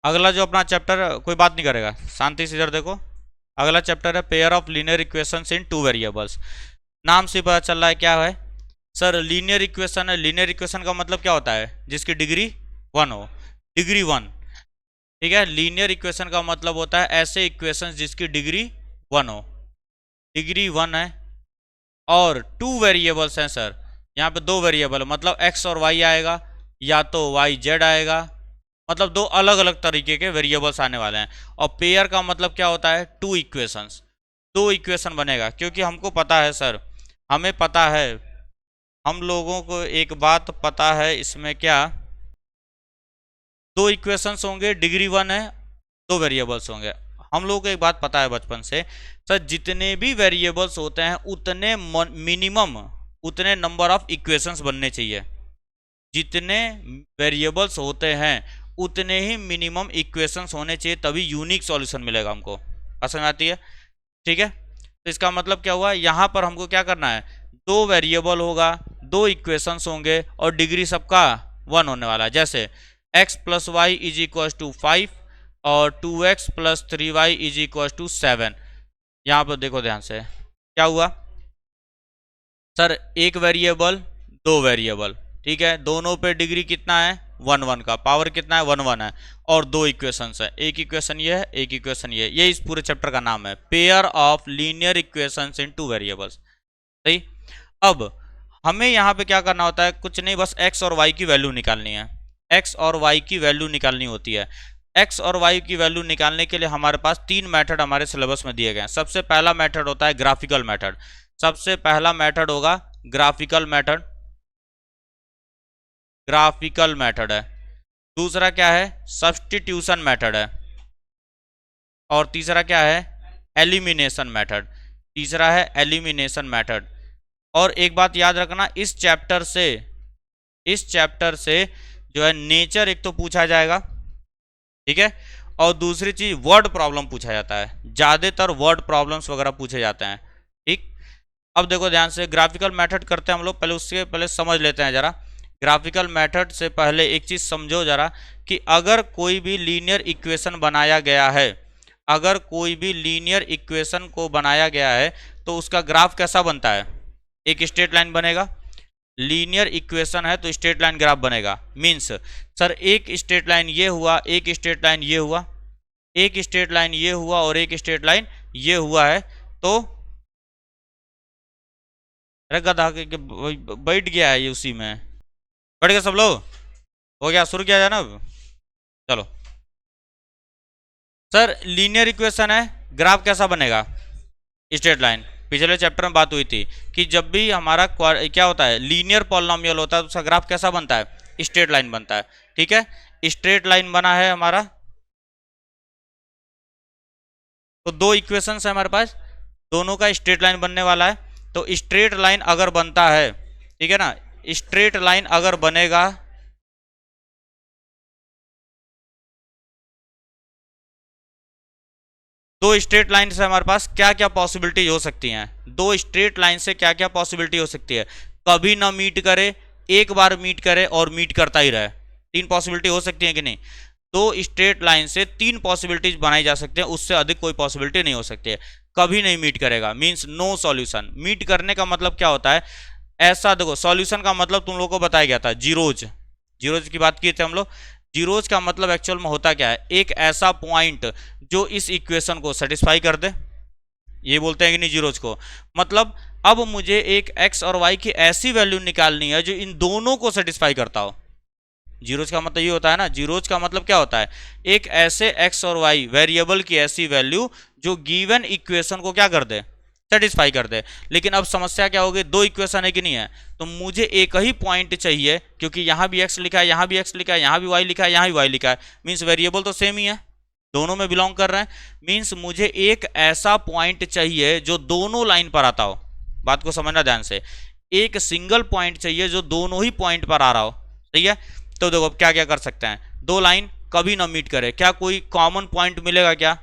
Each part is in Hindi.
अगला जो अपना चैप्टर, कोई बात नहीं करेगा, शांति से इधर देखो। अगला चैप्टर है pair of linear equations in two variables. नाम से पता चल रहा है क्या है सर, लीनियर इक्वेशन है। लीनियर इक्वेशन का मतलब क्या होता है, जिसकी डिग्री 1 हो, डिग्री 1। ठीक है, लीनियर इक्वेशन का मतलब होता है ऐसे इक्वेशन जिसकी डिग्री 1 हो, डिग्री 1 है। और टू वेरिएबल्स हैं सर, यहाँ पे दो वेरिएबल, मतलब एक्स और वाई आएगा, या तो वाई जेड आएगा, मतलब दो अलग अलग तरीके के वेरिएबल्स आने वाले हैं। और पेयर का मतलब क्या होता है, टू इक्वेशंस, दो इक्वेशन बनेगा। क्योंकि हमको पता है सर, हमें पता है, हम लोगों को एक बात पता है इसमें क्या, दो इक्वेशंस होंगे, डिग्री 1 है, दो वेरिएबल्स होंगे। हम लोगों को एक बात पता है बचपन से सर, जितने भी वेरिएबल्स होते हैं उतने मिनिमम उतने नंबर ऑफ इक्वेशंस बनने चाहिए। जितने वेरिएबल्स होते हैं उतने ही मिनिमम इक्वेशंस होने चाहिए, तभी यूनिक सॉल्यूशन मिलेगा हमको। समझ आती है? ठीक है, तो इसका मतलब क्या हुआ, यहाँ पर हमको क्या करना है, दो वेरिएबल होगा, दो इक्वेशंस होंगे और डिग्री सबका 1 होने वाला है। जैसे x plus Y is equal to 5 और 2x plus 3y is equal to 7। यहाँ पर देखो ध्यान से क्या हुआ सर, एक वेरिएबल दो वेरिएबल, ठीक है, दोनों पे डिग्री कितना है 1 1 का, पावर कितना है 1 1 है, और दो इक्वेशंस है, एक इक्वेशन ये है, एक इक्वेशन ये इस पूरे चैप्टर का नाम है pair of linear equations in two variables. सही। अब हमें यहाँ पे क्या करना होता है, कुछ नहीं, बस x और y की वैल्यू निकालनी है। x और y की वैल्यू निकालनी होती है। x और y की वैल्यू निकालने के लिए हमारे पास तीन मेथड हमारे सिलेबस में दिए गए हैं। सबसे पहला मेथड होता है ग्राफिकल मेथड, सबसे पहला मेथड होगा ग्राफिकल मेथड, ग्राफिकल मेथड है। दूसरा क्या है, सब्स्टिट्यूशन मेथड है। और तीसरा क्या है, एलिमिनेशन मेथड, तीसरा है एलिमिनेशन मेथड। और एक बात याद रखना, इस चैप्टर से जो है नेचर एक तो पूछा जाएगा, ठीक है, और दूसरी चीज वर्ड प्रॉब्लम पूछा जाता है, ज्यादातर वर्ड प्रॉब्लम्स वगैरह पूछे जाते हैं। ठीक, अब देखो ध्यान से, ग्राफिकल मेथड करते हैं हम लोग, पहले उससे पहले समझ लेते हैं जरा। ग्राफिकल मेथड से पहले एक चीज समझो जरा, कि अगर कोई भी लीनियर इक्वेशन बनाया गया है, अगर कोई भी लीनियर इक्वेशन को बनाया गया है तो उसका ग्राफ कैसा बनता है, एक स्ट्रेट लाइन बनेगा। लीनियर इक्वेशन है तो स्ट्रेट लाइन ग्राफ बनेगा। मीन्स सर, एक स्ट्रेट लाइन ये हुआ, एक स्ट्रेट लाइन ये हुआ, एक स्ट्रेट लाइन ये हुआ और एक स्ट्रेट लाइन ये हुआ है, तो अरे गधा के बैठ गया है ये उसी में, बैठ गया सब लोग, हो गया, शुरू किया जाए ना अब। चलो सर, लीनियर इक्वेशन है, ग्राफ कैसा बनेगा, स्ट्रेट लाइन। पिछले चैप्टर में बात हुई थी कि जब भी हमारा क्या होता है, लीनियर पॉलिनोमियल होता है तो उसका ग्राफ कैसा बनता है, स्ट्रेट लाइन बनता है। ठीक है, स्ट्रेट लाइन बना है हमारा, तो दो इक्वेशंस है हमारे पास, दोनों का स्ट्रेट लाइन बनने वाला है। तो स्ट्रेट लाइन अगर बनता है, ठीक है ना, स्ट्रेट लाइन अगर बनेगा, दो स्ट्रेट लाइन से हमारे पास क्या क्या पॉसिबिलिटी हो सकती हैं, दो स्ट्रेट लाइन से क्या क्या पॉसिबिलिटी हो सकती है, कभी ना मीट करे, एक बार मीट करे और मीट करता ही रहे, तीन पॉसिबिलिटी हो सकती है कि नहीं। दो स्ट्रेट लाइन से तीन पॉसिबिलिटीज बनाई जा सकती है, उससे अधिक कोई पॉसिबिलिटी नहीं हो सकती है। कभी नहीं मीट करेगा मीन्स नो सॉल्यूशन। मीट करने का मतलब क्या होता है, ऐसा देखो, सॉल्यूशन का मतलब तुम लोगों को बताया गया था, जीरोज, जीरोज की बात किए थे हम लोग। जीरोज का मतलब एक्चुअल में होता क्या है, एक ऐसा पॉइंट जो इस इक्वेशन को सेटिस्फाई कर दे, ये बोलते हैं कि नहीं जीरोज को। मतलब अब मुझे एक x और y की ऐसी वैल्यू निकालनी है जो इन दोनों को सेटिस्फाई करता हो। जीरोज का मतलब ये होता है ना, जीरोज का मतलब क्या होता है, एक ऐसे x और y वेरिएबल की ऐसी वैल्यू जो गिवन इक्वेशन को क्या कर दे, सेटिस्फाई कर दे। लेकिन अब समस्या क्या होगी, दो इक्वेशन है कि नहीं है, तो मुझे एक ही पॉइंट चाहिए, क्योंकि यहां भी x लिखा है, यहां भी x लिखा है, यहां भी y लिखा है, यहां भी y लिखा है, मीन्स वेरिएबल तो सेम ही है, दोनों में बिलोंग कर रहे हैं। मीन्स मुझे एक ऐसा पॉइंट चाहिए जो दोनों लाइन पर आता हो, बात को समझना ध्यान से, एक सिंगल पॉइंट चाहिए जो दोनों ही पॉइंट पर आ रहा हो। सही है, तो देखो क्या क्या कर सकते हैं, दो लाइन कभी ना मीट करे, क्या कोई कॉमन पॉइंट मिलेगा क्या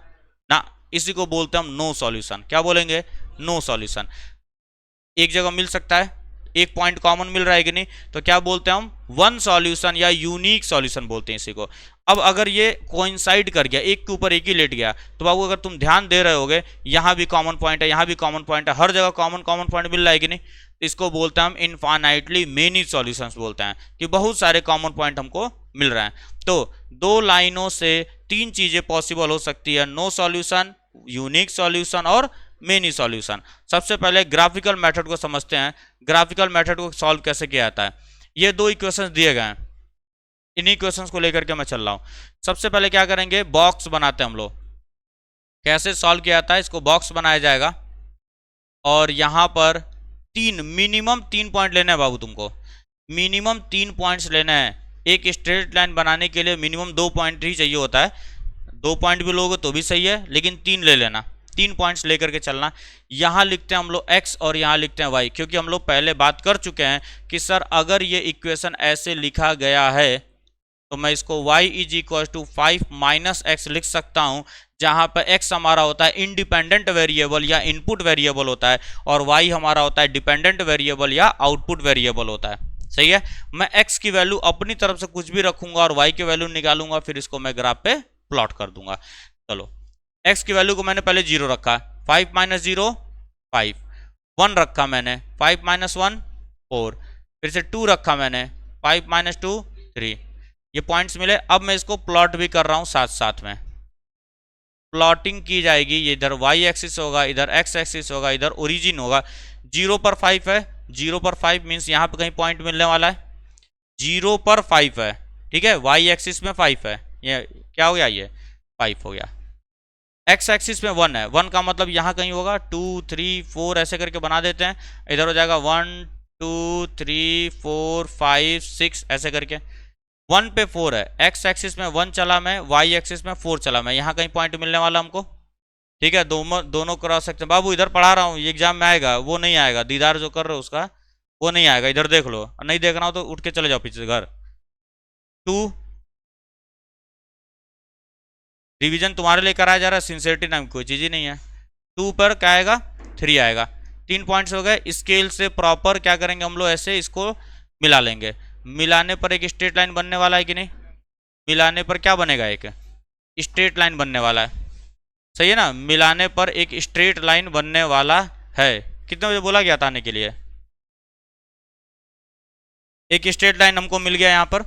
ना, इसी को बोलते हैं हम नो सॉल्यूशन। क्या बोलेंगे, नो सॉल्यूशन। एक जगह मिल सकता है, एक पॉइंट कॉमन मिल रहा है कि नहीं, तो क्या बोलते हैं हम, वन सॉल्यूशन या यूनिक सॉल्यूशन बोलते हैं इसी को। अब अगर ये कोइंसाइड कर गया, एक के ऊपर एक ही लेट गया, तो बाबू अगर तुम ध्यान दे रहे होगे, यहाँ भी कॉमन पॉइंट है, यहाँ भी कॉमन पॉइंट है, हर जगह कॉमन कॉमन पॉइंट मिल रहा है कि नहीं, इसको बोलते हैं हम इनफाइनाइटली मेनी सॉल्यूशंस बोलते हैं, कि बहुत सारे कॉमन पॉइंट हमको मिल रहे हैं। तो दो लाइनों से तीन चीजें पॉसिबल हो सकती है, नो सॉल्यूशन, यूनिक सॉल्यूशन और मेनी सॉल्यूशन। सबसे पहले ग्राफिकल मेथड को समझते हैं, ग्राफिकल मेथड को सॉल्व कैसे किया जाता है। ये दो इक्वेशंस दिए गए हैं, इन्हीं इक्वेशंस को लेकर के मैं चल रहा हूं। सबसे पहले क्या करेंगे, बॉक्स बनाते हैं हम लोग। कैसे सॉल्व किया जाता है, इसको बॉक्स बनाया जाएगा और यहां पर मिनिमम तीन पॉइंट लेने हैं बाबू, तुमको मिनिमम 3 पॉइंट्स लेने हैं। एक स्ट्रेट लाइन बनाने के लिए मिनिमम 2 पॉइंट ही चाहिए होता है, 2 पॉइंट भी लोगे तो भी सही है, लेकिन 3 ले लेना, 3 पॉइंट्स लेकर के चलना। यहाँ लिखते हैं हम लोग x और यहाँ लिखते हैं y, क्योंकि हम लोग पहले बात कर चुके हैं कि सर अगर ये इक्वेशन ऐसे लिखा गया है तो मैं इसको y is equal to 5 minus X लिख सकता हूँ, जहाँ पर x हमारा होता है इंडिपेंडेंट वेरिएबल या इनपुट वेरिएबल होता है, और y हमारा होता है डिपेंडेंट वेरिएबल या आउटपुट वेरिएबल होता है। सही है, मैं x की वैल्यू अपनी तरफ से कुछ भी रखूंगा और y की वैल्यू निकालूंगा, फिर इसको मैं ग्राफ पे प्लॉट कर दूंगा। चलो, x की वैल्यू को मैंने पहले 0 रखा, 5 माइनस 0 5, 1 रखा मैंने, 5 माइनस 1 4, फिर से 2 रखा मैंने, 5 माइनस 2 3, ये पॉइंट्स मिले। अब मैं इसको प्लॉट भी कर रहा हूं, साथ साथ में प्लॉटिंग की जाएगी। ये इधर y एक्सिस होगा, इधर x एक्सिस होगा, इधर ओरिजिन होगा। 0 पर 5 है, 0 पर 5 मीन्स यहाँ पे कहीं पॉइंट मिलने वाला है, 0 पर 5 है, ठीक है, y एक्सिस में 5 है, ये क्या हो गया, ये 5 हो गया। x एक्सिस में 1 है, 1 का मतलब यहाँ कहीं होगा, 2 3 4 ऐसे करके बना देते हैं, इधर हो जाएगा 1 2 3 4 5 6 ऐसे करके। 1 पे 4 है, x एक्सिस में 1 चला मैं, y एक्सिस में 4 चला मैं, यहाँ कहीं पॉइंट मिलने वाला हमको, ठीक है। दोनों क्रॉस सेक्शन, बाबू इधर पढ़ा रहा हूँ, ये एग्जाम में आएगा, वो नहीं आएगा, दीदार जो कर रहे हो उसका वो नहीं आएगा, इधर देख लो, नहीं देखना हो तो उठ के चले जाओ पीछे घर। 2 रिवीजन तुम्हारे लिए कराया जा रहा है, सिंसियरिटी नाम कोई चीज़ ही नहीं है। 2 पर क्या आएगा, 3 आएगा। 3 पॉइंट्स हो गए। स्केल से प्रॉपर क्या करेंगे हम लोग, ऐसे इसको मिला लेंगे। मिलाने पर एक स्ट्रेट लाइन बनने वाला है कि नहीं, मिलाने पर क्या बनेगा, एक स्ट्रेट लाइन बनने वाला है, सही है ना, मिलाने पर एक स्ट्रेट लाइन बनने वाला है। कितने बजे बोला गया था आने के लिए, एक स्ट्रेट लाइन हमको मिल गया यहाँ पर।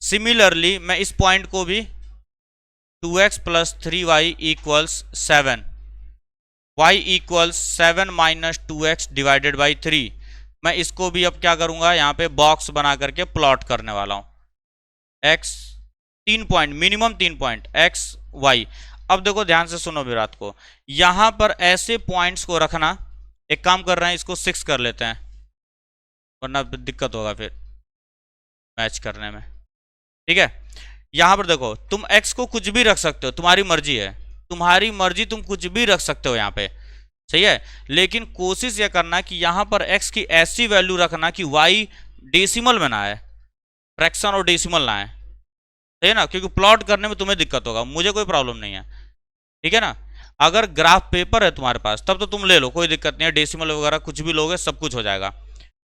सिमिलरली मैं इस पॉइंट को भी 2x plus 3y equals 7, y equals 7 minus 2x divided by 3, मैं इसको भी अब क्या करूंगा, यहाँ पे बॉक्स बना करके प्लॉट करने वाला हूँ। x 3 point, minimum 3 point x y। अब देखो ध्यान से सुनो भी रात को, यहां पर ऐसे पॉइंट्स को रखना, एक काम कर रहे हैं इसको 6 कर लेते हैं, वरना दिक्कत होगा फिर मैच करने में, ठीक है। यहां पर देखो, तुम x को कुछ भी रख सकते हो, तुम्हारी मर्जी है, तुम्हारी मर्जी, तुम कुछ भी रख सकते हो यहाँ पे, सही है। लेकिन कोशिश यह करना कि यहां पर x की ऐसी वैल्यू रखना कि y डेसिमल में ना आए, फ्रैक्शन और डेसिमल ना आए, सही है ना, क्योंकि प्लॉट करने में तुम्हें दिक्कत होगा, मुझे कोई प्रॉब्लम नहीं है, ठीक है ना। अगर ग्राफ पेपर है तुम्हारे पास तब तो तुम ले लो, कोई दिक्कत नहीं है, डेसिमल वगैरह कुछ भी लोगे सब कुछ हो जाएगा।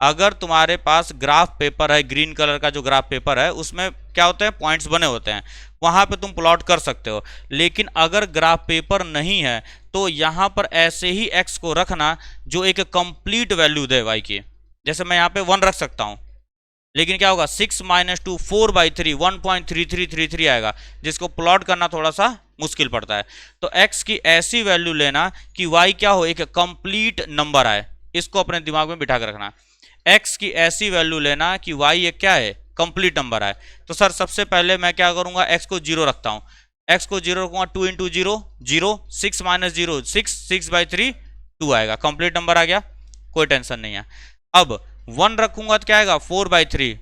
अगर तुम्हारे पास ग्राफ पेपर है, ग्रीन कलर का जो ग्राफ पेपर है, उसमें क्या होते हैं, पॉइंट्स बने होते हैं, वहां पे तुम प्लॉट कर सकते हो। लेकिन अगर ग्राफ पेपर नहीं है तो यहां पर ऐसे ही एक्स को रखना जो एक कंप्लीट वैल्यू दे वाई की। जैसे मैं यहाँ पे 1 रख सकता हूँ, लेकिन क्या होगा, 6 माइनस 2 4/3 1.3333 आएगा, जिसको प्लॉट करना थोड़ा सा मुश्किल पड़ता है। तो x की ऐसी वैल्यू लेना कि y क्या हो, एक कंप्लीट नंबर आए, इसको अपने दिमाग में बिठा कर रखना। x की ऐसी वैल्यू लेना कि y एक क्या है, कंप्लीट नंबर आए। तो सर सबसे पहले मैं क्या करूंगा, x को 0 रखता हूं, x को 0 रखूंगा, 2 इंटू 0 0, 6 माइनस 0 6, 6/3 2 आएगा, कंप्लीट नंबर आ गया, कोई टेंशन नहीं है। अब 1 रखूंगा तो क्या आएगा, 4/3,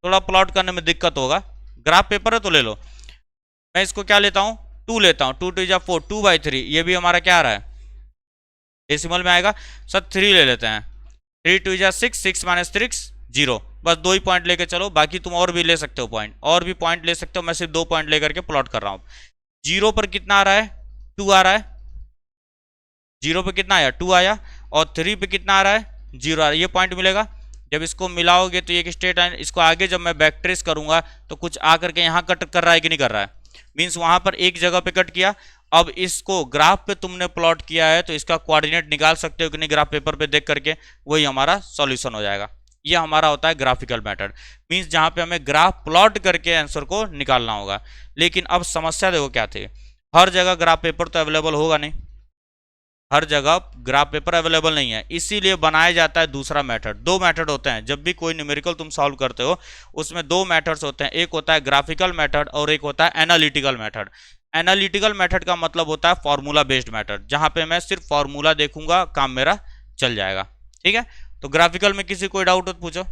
थोड़ा प्लॉट करने में दिक्कत होगा, ग्राफ पेपर है तो ले लो। मैं इसको क्या लेता हूं, 2 लेता हूं, 2 2 जा 4, 2/3, ये भी हमारा क्या आ रहा है, डेसिमल में आएगा। सर 3 ले लेते हैं, 3 2 जा 6, 6 माइनस 3 0, बस 2 ही पॉइंट लेके चलो, बाकी तुम और भी ले सकते हो पॉइंट, और भी पॉइंट ले सकते हो, मैं सिर्फ 2 पॉइंट लेकर के प्लॉट कर रहा हूं। 0 पर कितना आ रहा है, 2 आ रहा है, 0 पे कितना आया, 2 आया, और 3 पे कितना आ रहा है, 0 आ रहा है, ये पॉइंट मिलेगा। जब इसको मिलाओगे तो ये एक स्ट्रेट लाइन, इसको आगे जब मैं बैक ट्रेस करूंगा तो कुछ आकर के यहाँ कट कर रहा है कि नहीं कर रहा है, मीन्स वहां पर एक जगह पे कट किया। अब इसको ग्राफ पे तुमने प्लॉट किया है तो इसका कोऑर्डिनेट निकाल सकते हो कि नहीं ग्राफ पेपर पे देख करके, वही हमारा सॉल्यूशन हो जाएगा। ये हमारा होता है ग्राफिकल मेथड, मीन्स जहां पे हमें ग्राफ प्लॉट करके आंसर को निकालना होगा। लेकिन अब समस्या देखो क्या थी, हर जगह ग्राफ पेपर तो अवेलेबल होगा नहीं, हर जगह ग्राफ पेपर अवेलेबल नहीं है, इसीलिए बनाया जाता है दूसरा मेथड। दो मेथड होते हैं, जब भी कोई न्यूमेरिकल तुम सॉल्व करते हो उसमें दो मेथड्स होते हैं, एक होता है ग्राफिकल मेथड और एक होता है एनालिटिकल मेथड। एनालिटिकल मेथड का मतलब होता है फॉर्मूला बेस्ड मेथड, जहां पे मैं सिर्फ फॉर्मूला देखूंगा, काम मेरा चल जाएगा। ठीक है, तो ग्राफिकल में किसी कोई डाउट हो तो पूछो।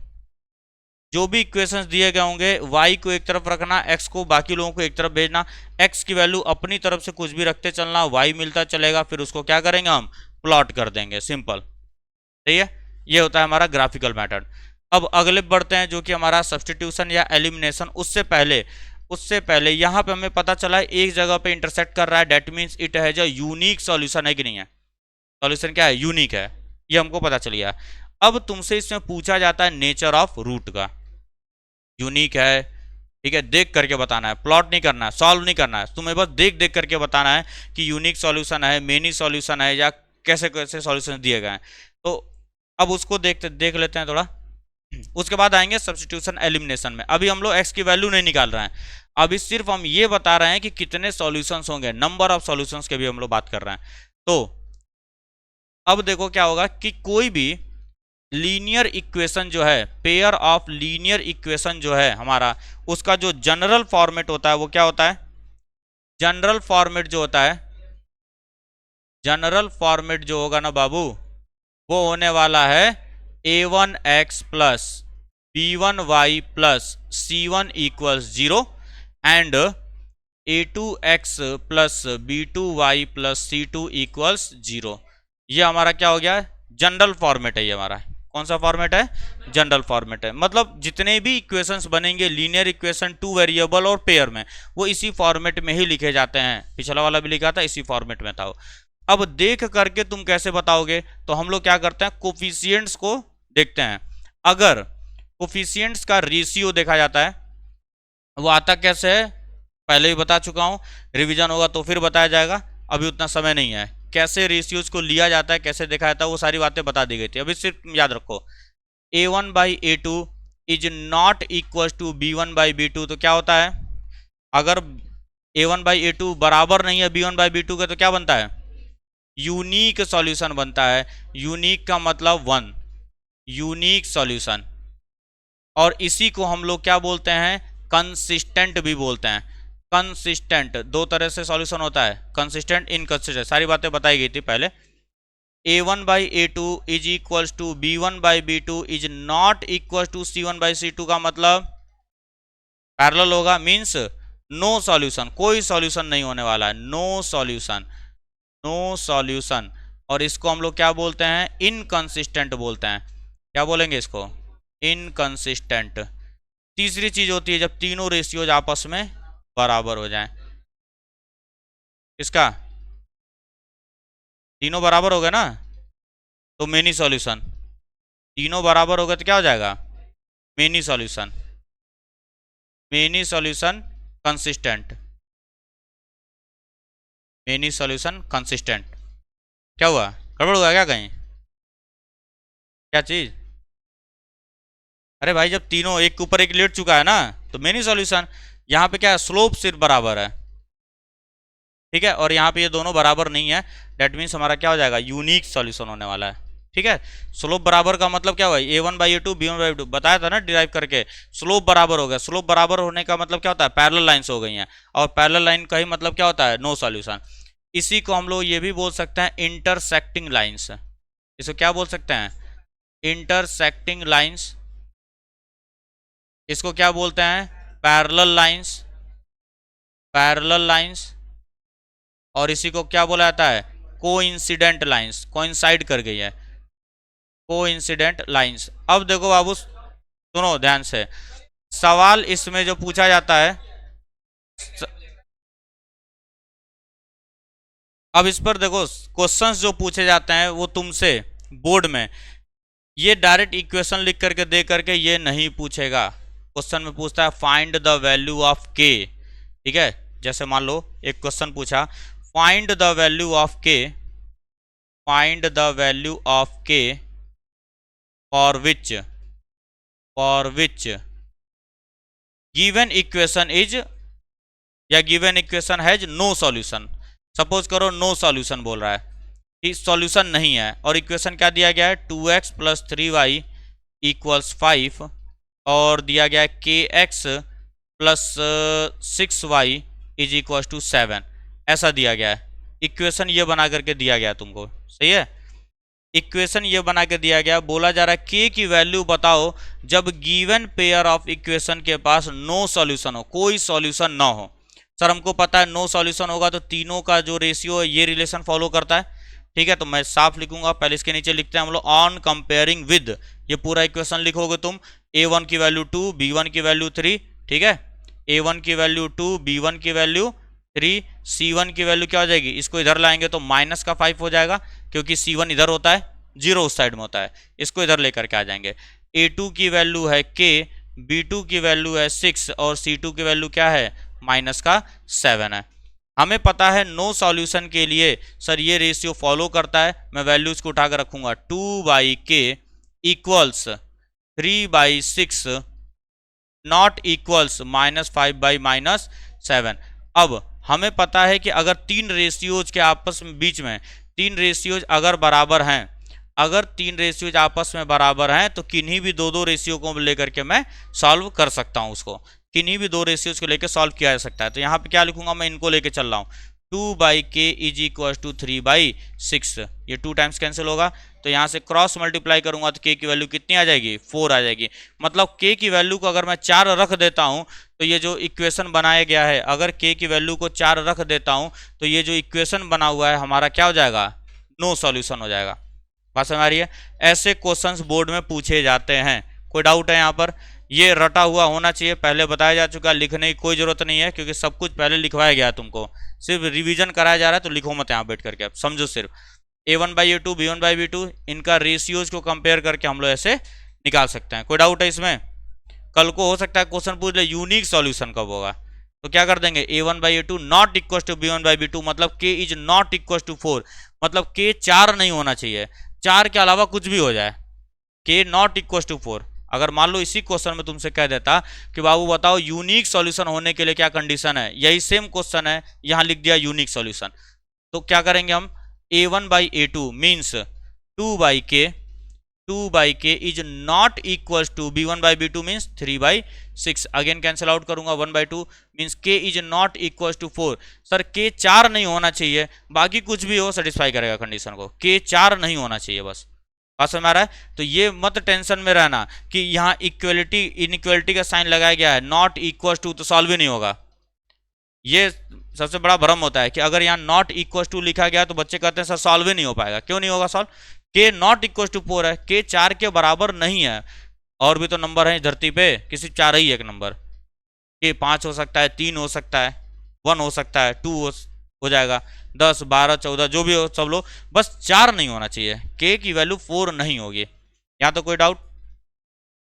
जो भी इक्वेशंस दिए गए होंगे y को एक तरफ रखना, x को बाकी लोगों को एक तरफ भेजना, x की वैल्यू अपनी तरफ से कुछ भी रखते चलना, y मिलता चलेगा, फिर उसको क्या करेंगे हम प्लॉट कर देंगे, सिंपल। सही है, ये होता है हमारा ग्राफिकल मेथड। अब अगले बढ़ते हैं जो कि हमारा सब्सटीट्यूशन या एलिमिनेशन। उससे पहले यहाँ पे हमें पता चला है एक जगह पे इंटरसेक्ट कर रहा है, that means it has a unique solution, है कि नहीं है, सॉल्यूशन क्या है, यूनिक है, ये हमको पता चल गया। अब तुमसे इसमें पूछा जाता है नेचर ऑफ रूट का, यूनिक है, ठीक है, देख करके बताना है, प्लॉट नहीं करना है, सॉल्व नहीं करना है, तुम्हें बस देख देख करके बताना है कि यूनिक सॉल्यूशन है, मेनी सॉल्यूशन है, या कैसे कैसे सॉल्यूशन दिए गए हैं। तो अब उसको देख लेते हैं थोड़ा, उसके बाद आएंगे सब्स्टिट्यूशन एलिमिनेशन में। अभी हम लोग x की वैल्यू नहीं निकाल रहे हैं, अभी सिर्फ हम ये बता रहे हैं कि कितने सॉल्यूशंस होंगे, नंबर ऑफ सॉल्यूशंस के भी हम लोग बात कर रहे हैं। तो अब देखो क्या होगा कि कोई भी लीनियर इक्वेशन जो है, पेयर ऑफ लीनियर इक्वेशन जो है हमारा, उसका जो जनरल फॉर्मेट होता है वो क्या होता है, जनरल फॉर्मेट जो होता है, जनरल फॉर्मेट जो होगा ना बाबू, वो होने वाला है a1x plus b1y plus c1 equals 0 and a2x plus b2y plus c2 equals 0। ये हमारा क्या हो गया, जनरल फॉर्मेट है ये हमारा। कौन सा फॉर्मेट है, जनरल फॉर्मेट है, मतलब जितने भी इक्वेशंस बनेंगे लीनियर इक्वेशन टू वेरिएबल और पेयर में, वो इसी फॉर्मेट में ही लिखे जाते हैं। पिछला वाला भी लिखा था इसी फॉर्मेट में था। अब देख करके तुम कैसे बताओगे, तो हम लोग क्या करते हैं, कोफिशिएंट्स को देखते हैं। अगर कोफिशिएंट्स का रेशियो देखा जाता है, वो आता कैसे है, पहले ही बता चुका हूं, रिवीजन होगा तो फिर बताया जाएगा, अभी उतना समय नहीं है। कैसे रेशियोज को लिया जाता है, कैसे देखा जाता है, वो सारी बातें बता दी गई थी, अभी सिर्फ याद रखो। a1/a2 is not equal to b1/b2, तो क्या होता है, अगर a1/a2 बराबर नहीं है b1/b2 के, तो क्या बनता है, यूनिक सॉल्यूशन बनता है। यूनिक का मतलब 1, यूनिक सॉल्यूशन। और इसी को हम लोग क्या बोलते हैं, कंसिस्टेंट भी बोलते हैं। कंसिस्टेंट दो तरह से सॉल्यूशन होता है, कंसिस्टेंट, इनकंसिस्टेंट, सारी बातें बताई गई थी पहले। a1/a2 is equal to b1/b2 is not equal to c1/c2 का मतलब पैरेलल होगा, मीन्स नो सॉल्यूशन, कोई सॉल्यूशन नहीं होने वाला है, नो सॉल्यूशन, नो सॉल्यूशन। और इसको हम लोग क्या बोलते हैं, इनकंसिस्टेंट बोलते हैं। क्या बोलेंगे इसको, इनकंसिस्टेंट। तीसरी चीज होती है जब तीनों रेशियोज आपस में बराबर हो जाएं। इसका तीनों बराबर हो गए ना, तो मेनी सॉल्यूशन, तीनों बराबर हो गए तो क्या हो जाएगा, many solution, many solution consistent, many solution consistent. क्या हुआ, गड़बड़ हुआ क्या कहीं, क्या चीज, अरे भाई जब तीनों एक के ऊपर एक लेट चुका है ना, तो मेनी सॉल्यूशन। यहाँ पे क्या है, स्लोप सिर्फ बराबर है, ठीक है, और यहाँ पे ये दोनों बराबर नहीं है, डेट मीन्स हमारा क्या हो जाएगा, यूनिक सॉल्यूशन होने वाला है। ठीक है, स्लोप बराबर का मतलब क्या हुआ, a1/a2 b1/b2 बताया था ना डिराइव करके, स्लोप बराबर हो गया। स्लोप बराबर होने का मतलब क्या होता है, पैरेलल लाइंस हो गई हैं, और पैरेलल लाइन का ही मतलब क्या होता है, नो सॉल्यूशन। इसी को हम लोग ये भी बोल सकते हैं इंटरसेक्टिंग लाइंस, इसको क्या बोल सकते हैं, इंटरसेक्टिंग लाइंस। इसको क्या बोलते हैं, पैरेलल लाइंस, पैरेलल लाइंस। और इसी को क्या बोला जाता है, कोइंसिडेंट लाइंस, कोइंसाइड कर गई है, कोइंसिडेंट लाइंस। अब देखो बाबू सुनो ध्यान से, सवाल इसमें जो पूछा जाता है, अब इस पर देखो क्वेश्चंस जो पूछे जाते हैं वो तुमसे बोर्ड में ये डायरेक्ट इक्वेशन लिख करके दे करके ये नहीं पूछेगा। क्वेश्चन में पूछता है फाइंड द वैल्यू ऑफ के। ठीक है, जैसे मान लो एक क्वेश्चन पूछा find the value of K, find the value of K for which given equation is, या given equation has no solution. Suppose करो नो सॉल्यूशन बोल रहा है कि सॉल्यूशन नहीं है, और इक्वेशन क्या दिया गया है 2x + 3y = 5 और दिया गया है kx + 6y = 7, ऐसा दिया गया है। इक्वेशन ये बना करके दिया गया तुमको, सही है। इक्वेशन ये बना के दिया गया, बोला जा रहा है k की वैल्यू बताओ जब गिवन पेयर ऑफ इक्वेशन के पास नो सॉल्यूशन हो, कोई सॉल्यूशन ना हो। सर हमको पता है नो सॉल्यूशन होगा तो तीनों का जो रेशियो है ये रिलेशन फॉलो करता है। ठीक है, तो मैं साफ लिखूंगा, पहले इसके नीचे लिखते हैं हम लोग ऑन कंपेयरिंग विद, ये पूरा इक्वेशन लिखोगे तुम, a1 की वैल्यू 2, b1 की वैल्यू 3। ठीक है, a1 की वैल्यू 2, b1 की वैल्यू 3, c1 की वैल्यू क्या हो जाएगी, इसको इधर लाएंगे तो -5 हो जाएगा क्योंकि c1 इधर होता है, 0 उस साइड में होता है, इसको इधर लेकर के आ जाएंगे। a2 की वैल्यू है k, b2 की वैल्यू है 6 और c2 की वैल्यू क्या है -7 है। हमें पता है नो सॉल्यूशन के लिए सर ये रेशियो फॉलो करता है, मैं वैल्यूज को उठाकर रखूंगा 2/k = 3/6 नॉट इक्वल्स -5/-7। अब हमें पता है कि अगर तीन रेशियोज के आपस में बीच में तीन रेशियोज अगर बराबर हैं, अगर तीन रेशियोज आपस में बराबर हैं तो किन्हीं भी दो रेशियो को लेकर के मैं सॉल्व कर सकता हूं, उसको किन्हीं भी दो रेशियोज को लेकर सॉल्व किया जा सकता है। तो यहाँ पे क्या लिखूंगा, मैं इनको लेके चल रहा हूँ 2/k = 3/6, ये 2 टाइम्स कैंसिल होगा, तो यहाँ से क्रॉस मल्टीप्लाई करूंगा तो k की वैल्यू कितनी आ जाएगी 4 आ जाएगी। मतलब k की वैल्यू को अगर मैं 4 रख देता हूँ तो ये जो इक्वेशन बनाया गया है, अगर k की वैल्यू को 4 रख देता हूँ तो ये जो इक्वेशन बना हुआ है हमारा क्या हो जाएगा, नो सॉल्यूशन हो जाएगा। बात समझ आ रही है। ऐसे क्वेश्चंस बोर्ड में पूछे जाते हैं। कोई डाउट है यहाँ पर, ये रटा हुआ होना चाहिए, पहले बताया जा चुका, लिखने की कोई जरूरत नहीं है क्योंकि सब कुछ पहले लिखवाया गया है तुमको, सिर्फ रिवीजन कराया जा रहा है, तो लिखो मत यहाँ बैठ करके, आप समझो सिर्फ a1/a2 b1/b2 इनका रेशियोज को कंपेयर करके हम लोग ऐसे निकाल सकते हैं। कोई डाउट है इसमें? कल को हो सकता है क्वेश्चन पूछ ले यूनिक सॉल्यूशन कब होगा, तो क्या कर देंगे a1/a2 not equal to b1/b2, मतलब k is not equal to 4, मतलब k 4 नहीं होना चाहिए, 4 के अलावा कुछ भी हो जाए, k नॉट इक्वल टू 4। अगर मान लो इसी क्वेश्चन में तुमसे कह देता कि बाबू बताओ यूनिक सॉल्यूशन होने के लिए क्या कंडीशन है, यही सेम क्वेश्चन है, यहां लिख दिया यूनिक सॉल्यूशन, तो क्या करेंगे हम a1/a2 means 2/k is not equal to b1/b2 means 3/6, again cancel out करूंगा 1/2 means k is not equal to 4। Sir k 4 नहीं होना चाहिए, बाकी कुछ भी हो सेटिस्फाई करेगा कंडीशन को, k 4 नहीं होना चाहिए बस। बात समझ आ रहा है। तो ये मत टेंशन में रहना कि यहाँ इक्वलिटी इनइक्वलिटी का साइन लगाया गया है, नॉट इक्वल टू तो सॉल्व ही नहीं होगा। ये सबसे बड़ा भ्रम होता है कि अगर यहाँ नॉट इक्वल टू लिखा गया तो बच्चे कहते हैं सर सॉल्व ही नहीं हो पाएगा। क्यों नहीं होगा सॉल्व, के नॉट इक्वल टू 4 है, के 4 के बराबर नहीं है, और भी तो नंबर है धरती पे, किसी 4 ही एक नंबर, के 5 हो सकता है, 3 हो सकता है, 1 हो सकता है, 2 हो जाएगा, 10 12 14 जो भी हो सब लोग, बस 4 नहीं होना चाहिए, के की वैल्यू 4 नहीं होगी। यहाँ तो कोई डाउट?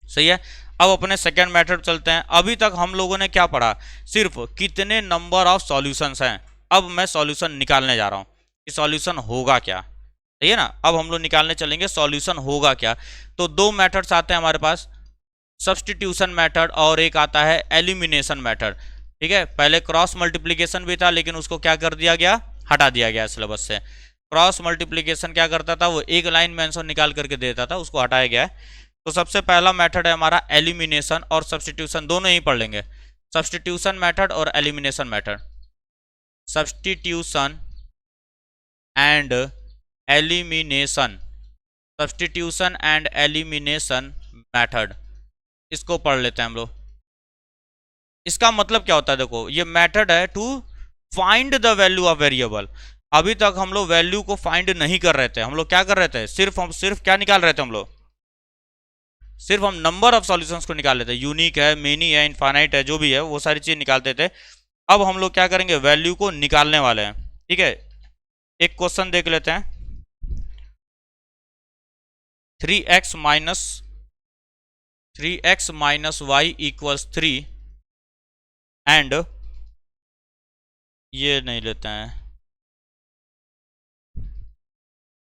सही है। अब अपने सेकेंड मेथड चलते हैं। अभी तक हम लोगों ने क्या पढ़ा, सिर्फ कितने नंबर ऑफ सॉल्यूशंस हैं। अब मैं सॉल्यूशन निकालने जा रहा हूँ कि सॉल्यूशन होगा क्या, सही है ना। अब हम लोग निकालने चलेंगे सॉल्यूशन होगा क्या। तो दो मेथड्स आते हैं हमारे पास, सब्स्टिट्यूशन मेथड और एक आता है एलिमिनेशन मेथड। ठीक है, पहले क्रॉस मल्टीप्लीकेशन भी था लेकिन उसको क्या कर दिया गया, हटा दिया गया सिलेबस से। क्रॉस मल्टीप्लीकेशन क्या करता था, वो एक लाइन में आंसर निकाल करके देता था, उसको हटाया गया है। तो सबसे पहला मेथड है हमारा एलिमिनेशन और सब्स्टिट्यूशन, दोनों ही पढ़ लेंगे, सब्स्टिट्यूशन मेथड और elimination method. Substitution and elimination, substitution and elimination method, इसको पढ़ लेते हैं हम लोग। इसका मतलब क्या होता है, देखो ये मेथड है to find the value of variable. अभी तक हम लोग वैल्यू को फाइंड नहीं कर रहे थे, हम लोग क्या कर रहे थे, सिर्फ क्या निकाल रहे थे हम लोग, सिर्फ हम नंबर ऑफ सॉल्यूशंस को निकाल लेते, यूनिक है, मेनी है, इनफाइनाइट है, जो भी है वो सारी चीज निकालते थे। अब हम लोग क्या करेंगे, वैल्यू को निकालने वाले हैं। ठीक है, एक क्वेश्चन देख लेते हैं। 3x वाई इक्वल्स 3 एंड ये नहीं लेते हैं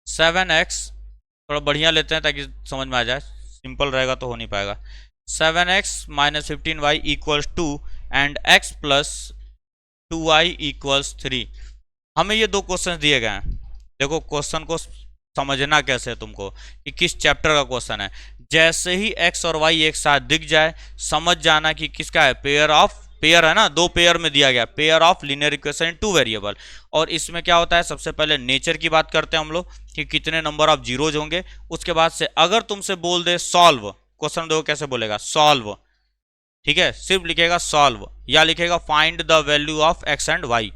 7x, थोड़ा बढ़िया लेते हैं ताकि समझ में आ जाए, सिंपल रहेगा तो हो नहीं पाएगा। 7x minus 15y equals 2 and x plus 2y equals 3। हमें ये दो क्वेश्चन दिए गए हैं। देखो क्वेश्चन को समझना कैसे है तुमको कि किस चैप्टर का क्वेश्चन है। जैसे ही x और y एक साथ दिख जाए समझ जाना कि किसका है, पेयर है ना, दो पेयर में दिया गया, pair of linear equation in to variable. और इसमें क्या होता है, सबसे पहले नेचर की बात करते हैं हम लोग कि कितने नंबर ऑफ जीरोज होंगे। उसके बाद से अगर तुमसे बोल दे सॉल्व, क्वेश्चन देखो कैसे बोलेगा, सॉल्व, ठीक है, सिर्फ लिखेगा सॉल्व या लिखेगा find the value of X and Y.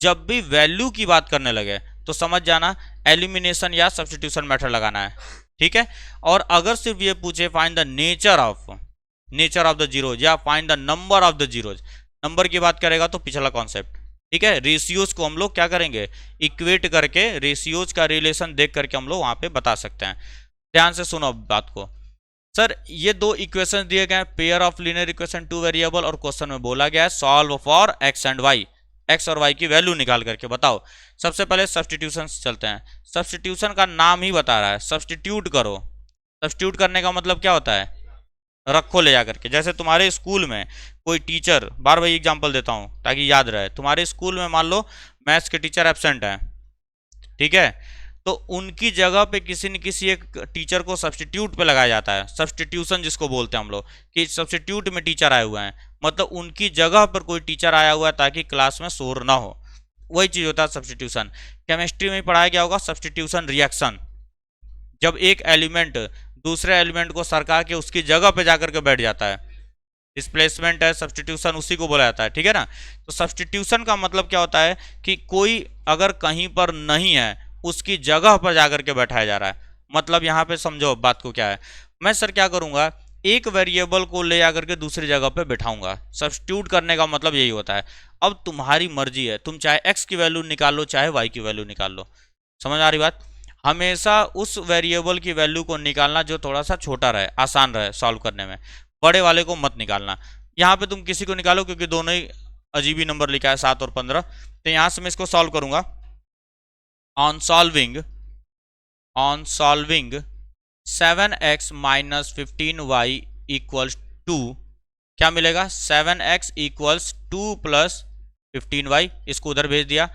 जब भी वैल्यू की बात करने लगे तो समझ जाना एलिमिनेशन या सब्स्टिट्यूशन मेथड लगाना है, ठीक है। और अगर सिर्फ ये पूछे find the nature of the zeros या find the number of the zeros, number की बात करेगा तो पिछला कॉन्सेप्ट, ठीक है। रेशियोज को हम लोग क्या करेंगे, इक्वेट करके, रेशियोज का रिलेशन देख करके हम लोग वहां पे बता सकते हैं। ध्यान से सुनो बात को। सर ये दो इक्वेशन दिए गए हैं, pair of linear equation two variable, और क्वेश्चन में बोला गया है solve for X and Y, X और वाई की वैल्यू निकाल करके बताओ। सबसे पहले सब्स्टिट्यूशन चलते हैं। सब्स्टिट्यूशन का नाम ही बता रहा है, सब्स्टिट्यूट करो। सब्स्टिट्यूट करने का मतलब क्या होता है, रखो ले जा करके। जैसे तुम्हारे स्कूल में कोई टीचर, बार बार एग्जांपल देता हूं ताकि याद रहे, तुम्हारे स्कूल में मान लो मैथ्स के टीचर एब्सेंट हैं, ठीक है, तो उनकी जगह पे किसी न किसी एक टीचर को सब्स्टिट्यूट पे लगाया जाता है, सब्स्टिट्यूशन जिसको बोलते हैं हम लोग, कि सब्स्टिट्यूट में टीचर आए हुए हैं, मतलब उनकी जगह पर कोई टीचर आया हुआ है ताकि क्लास में शोर ना हो, वही चीज होता है सब्स्टिट्यूशन। केमिस्ट्री में पढ़ाया गया होगा सब्स्टिट्यूशन रिएक्शन, जब एक एलिमेंट दूसरे एलिमेंट को सरका के उसकी जगह पे जाकर के बैठ जाता है, डिस्प्लेसमेंट है, सब्स्टिट्यूशन उसी को बोला जाता है, ठीक है ना। तो सब्स्टिट्यूशन का मतलब क्या होता है कि कोई अगर कहीं पर नहीं है उसकी जगह पर जाकर के बैठाया जा रहा है। मतलब यहाँ पे समझो बात को क्या है, मैं सर क्या करूंगा, एक वेरिएबल को ले जाकर के दूसरी जगह पे बैठाऊंगा। सब्स्टिट्यूट करने का मतलब यही होता है। अब तुम्हारी मर्जी है, तुम चाहे एक्स की वैल्यू निकाल लो चाहे वाई की वैल्यू निकाल लो, समझ आ रही बात। हमेशा उस वेरिएबल की वैल्यू को निकालना जो थोड़ा सा छोटा रहे, आसान रहे सॉल्व करने में, बड़े वाले को मत निकालना। यहाँ पे तुम किसी को निकालो क्योंकि दोनों ही अजीब ही नंबर लिखा है 7 और 15, तो यहाँ से मैं इसको सॉल्व करूंगा। On solving 7x minus 15y equals 2, क्या मिलेगा, 7x इक्वल्स 2 प्लस 15y, इसको उधर भेज दिया।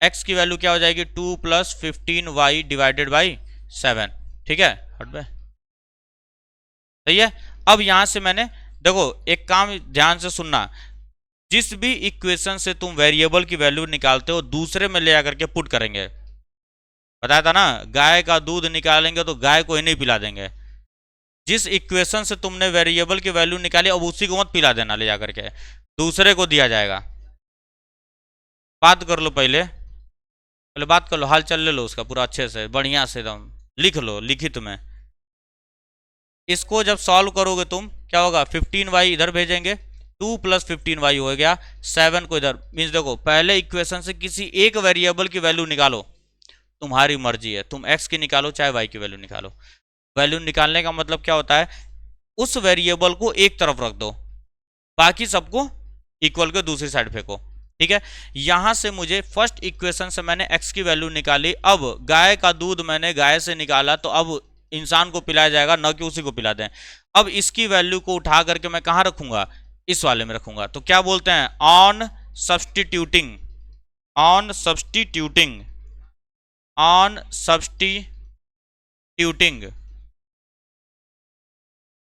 x की वैल्यू क्या हो जाएगी, 2 प्लस 15y डिवाइडेड बाई 7, ठीक है, हट बे, सही है। अब यहां से मैंने देखो एक काम ध्यान से सुनना, जिस भी इक्वेशन से तुम वेरिएबल की वैल्यू निकालते हो दूसरे में ले आकर के पुट करेंगे। बताया था ना, गाय का दूध निकालेंगे तो गाय को ही नहीं पिला देंगे। जिस इक्वेशन से तुमने वेरिएबल की वैल्यू निकाली अब उसी को मत पिला देना, ले जाकर के दूसरे को दिया जाएगा। बात कर लो, पहले बात कर लो, हाल चल ले लो उसका पूरा अच्छे से, बढ़िया से एकदम लिख लो लिखित में। इसको जब सॉल्व करोगे तुम क्या होगा, 15y इधर भेजेंगे, 2 प्लस 15y हो गया, 7 को इधर, मीन्स देखो पहले इक्वेशन से किसी एक वेरिएबल की वैल्यू निकालो, तुम्हारी मर्जी है, तुम x की निकालो चाहे y की वैल्यू निकालो। वैल्यू निकालने का मतलब क्या होता है, उस वेरिएबल को एक तरफ रख दो, बाकी सबको इक्वल के दूसरी साइड फेंको, ठीक है। यहां से मुझे फर्स्ट इक्वेशन से मैंने x की वैल्यू निकाली, अब गाय का दूध मैंने गाय से निकाला तो अब इंसान को पिलाया जाएगा, न कि उसी को पिला दें। अब इसकी वैल्यू को उठा करके मैं कहां रखूंगा, इस वाले में रखूंगा। तो क्या बोलते हैं, ऑन सब्स्टिट्यूटिंग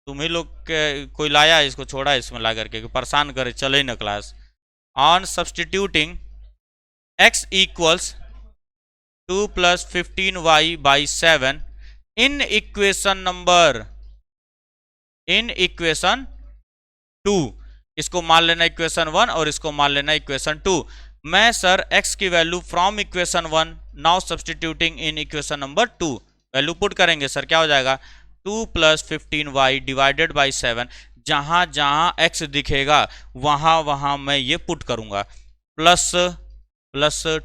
तुम ही लोग कोई लाया इसको, छोड़ा इसमें ला करके परेशान करे, चले ना class. On substituting x equals 2 plus 15y by 7 in equation 2, इसको मान लेना इक्वेशन 1 और इसको मान लेना इक्वेशन 2। मैं सर x की value from equation 1 now substituting in equation number 2, value put करेंगे सर, क्या हो जाएगा, 2 प्लस 15y डिवाइडेड बाई 7, जहां जहां x दिखेगा वहां वहां मैं ये पुट करूंगा, plus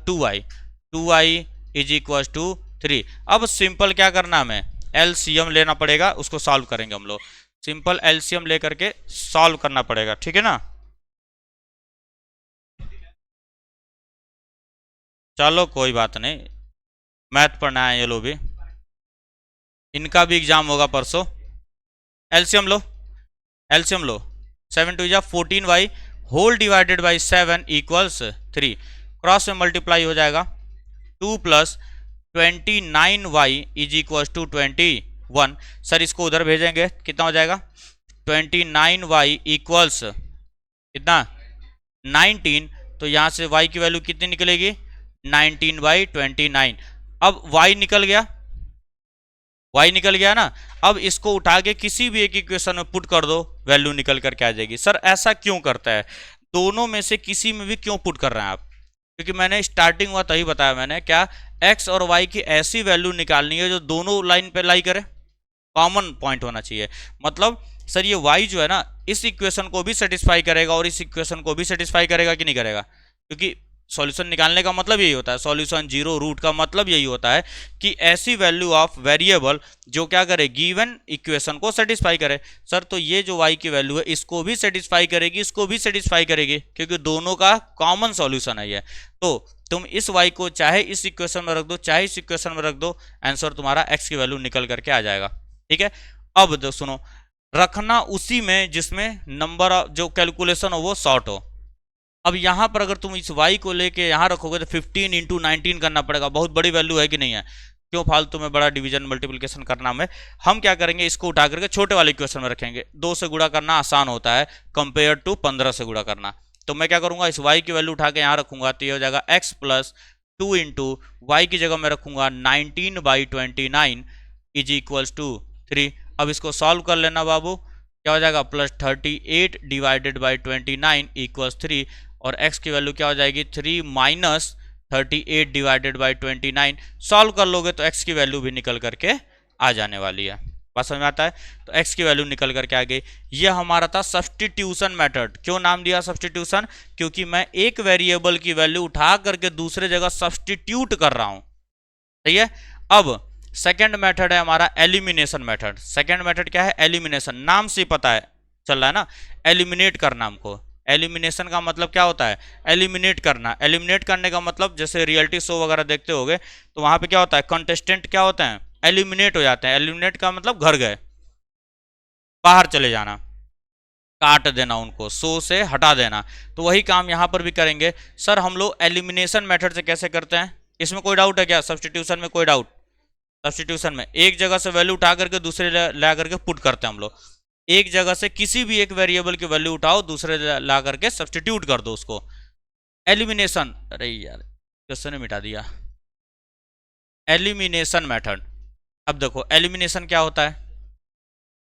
2y is equal to 3। अब सिंपल क्या करना, हमें एलसीएम लेना पड़ेगा, उसको सॉल्व करेंगे हम लोग। सिंपल एलसीएम लेकर के सॉल्व करना पड़ेगा, ठीक है ना। चलो कोई बात नहीं, मैथ पढ़ना है ये लो भी, इनका भी एग्जाम होगा परसों। एलसीएम लो, एलसीएम लो, 7 2 14y whole divided by 7 equals 3, cross में मल्टीप्लाई हो जाएगा, 2 plus 29y is equals to 21। Sir इसको उधर भेजेंगे, कितना हो जाएगा, 29y इक्वल्स कितना 19, तो यहाँ से y की वैल्यू कितनी निकलेगी 19/29। अब y निकल गया, y निकल गया ना। अब इसको उठा के किसी भी एक इक्वेशन में पुट कर दो, वैल्यू निकल करके आ जाएगी। सर ऐसा क्यों करता है, दोनों में से किसी में भी क्यों पुट कर रहे हैं आप, क्योंकि मैंने स्टार्टिंग हुआ तभी बताया मैंने, क्या x और y की ऐसी वैल्यू निकालनी है जो दोनों लाइन पे लाई करे, कॉमन पॉइंट होना चाहिए। मतलब सर ये y जो है ना इस इक्वेशन को भी सेटिस्फाई करेगा और इस इक्वेशन को भी सेटिस्फाई करेगा कि नहीं करेगा, क्योंकि सॉल्यूशन निकालने का मतलब यही होता है, सॉल्यूशन जीरो रूट का मतलब यही होता है कि ऐसी वैल्यू ऑफ वेरिएबल जो क्या करे, गिवन इक्वेशन को सेटिस्फाई करे। सर तो ये जो y की वैल्यू है इसको भी सेटिस्फाई करेगी, इसको भी सेटिस्फाई करेगी, क्योंकि दोनों का कॉमन सॉल्यूशन है ये। तो तुम इस y को चाहे इस इक्वेशन में रख दो चाहे इस इक्वेशन में रख दो, आंसर तुम्हारा x की वैल्यू निकल करके आ जाएगा, ठीक है। अब सुनो, रखना उसी में जिसमें नंबर जो कैलकुलेशन हो वो शॉर्ट हो। अब यहां पर अगर तुम इस y को लेके यहां रखोगे तो 15 × 19 करना पड़ेगा, बहुत बड़ी वैल्यू है कि नहीं है, क्यों फालतू में बड़ा डिवीजन मल्टीप्लिकेशन करना में। हम क्या करेंगे, इसको उठा करके छोटे वाले इक्वेशन में रखेंगे, 2 से गुणा करना आसान होता है कंपेयर टू 15 से गुणा करना। तो मैं क्या करूंगा, इस y की वैल्यू उठा के यहाँ रखूंगा, तो ये हो जाएगा x प्लस 2 इंटू y की जगह मैं रखूंगा 19/29 इज इक्वल्स टू 3। अब इसको सॉल्व कर लेना बाबू, क्या हो जाएगा, प्लस 38 डिवाइडेड बाई 29 इक्वल्स 3, और x की वैल्यू क्या हो जाएगी 3 माइनस 38 डिवाइडेड बाई 29। सॉल्व कर लोगे तो x की वैल्यू भी निकल करके आ जाने वाली है, बात समझ में आता है। तो x की वैल्यू निकल करके आ गई। ये हमारा था सब्स्टिट्यूशन मेथड। क्यों नाम दिया सब्स्टिट्यूशन, क्योंकि मैं एक वेरिएबल की वैल्यू उठा करके दूसरे जगह सब्स्टिट्यूट कर रहा हूं, सही है। अब सेकेंड मेथड है हमारा एलिमिनेशन मेथड। सेकेंड मेथड क्या है, एलिमिनेशन, नाम से पता है चल रहा है ना, एलिमिनेट करना हमको। एलिमिनेशन का मतलब क्या होता है, एलिमिनेट करना। एलिमिनेट करने का मतलब जैसे रियलिटी शो वगैरह देखते होगे तो वहां पे क्या होता है, कंटेस्टेंट क्या होते हैं, एलिमिनेट हो जाते हैं। एलिमिनेट का मतलब घर गए, बाहर चले जाना, काट देना उनको, शो से हटा देना। तो वही काम यहां पर भी करेंगे। सर हम लोग एलिमिनेशन मेथड से कैसे करते हैं, इसमें कोई डाउट है क्या, सब्स्टिट्यूशन में कोई डाउट। सब्स्टिट्यूशन में एक जगह से वैल्यू उठा करके दूसरे ला करके पुट करते हैं हम लोग। एक जगह से किसी भी एक वेरिएबल की वैल्यू उठाओ दूसरे ला करके सब्स्टिट्यूट कर दो उसको, एलिमिनेशन। अरे यार क्वेश्चन ने मिटा दिया, एलिमिनेशन मेथड। अब देखो एलिमिनेशन क्या होता है,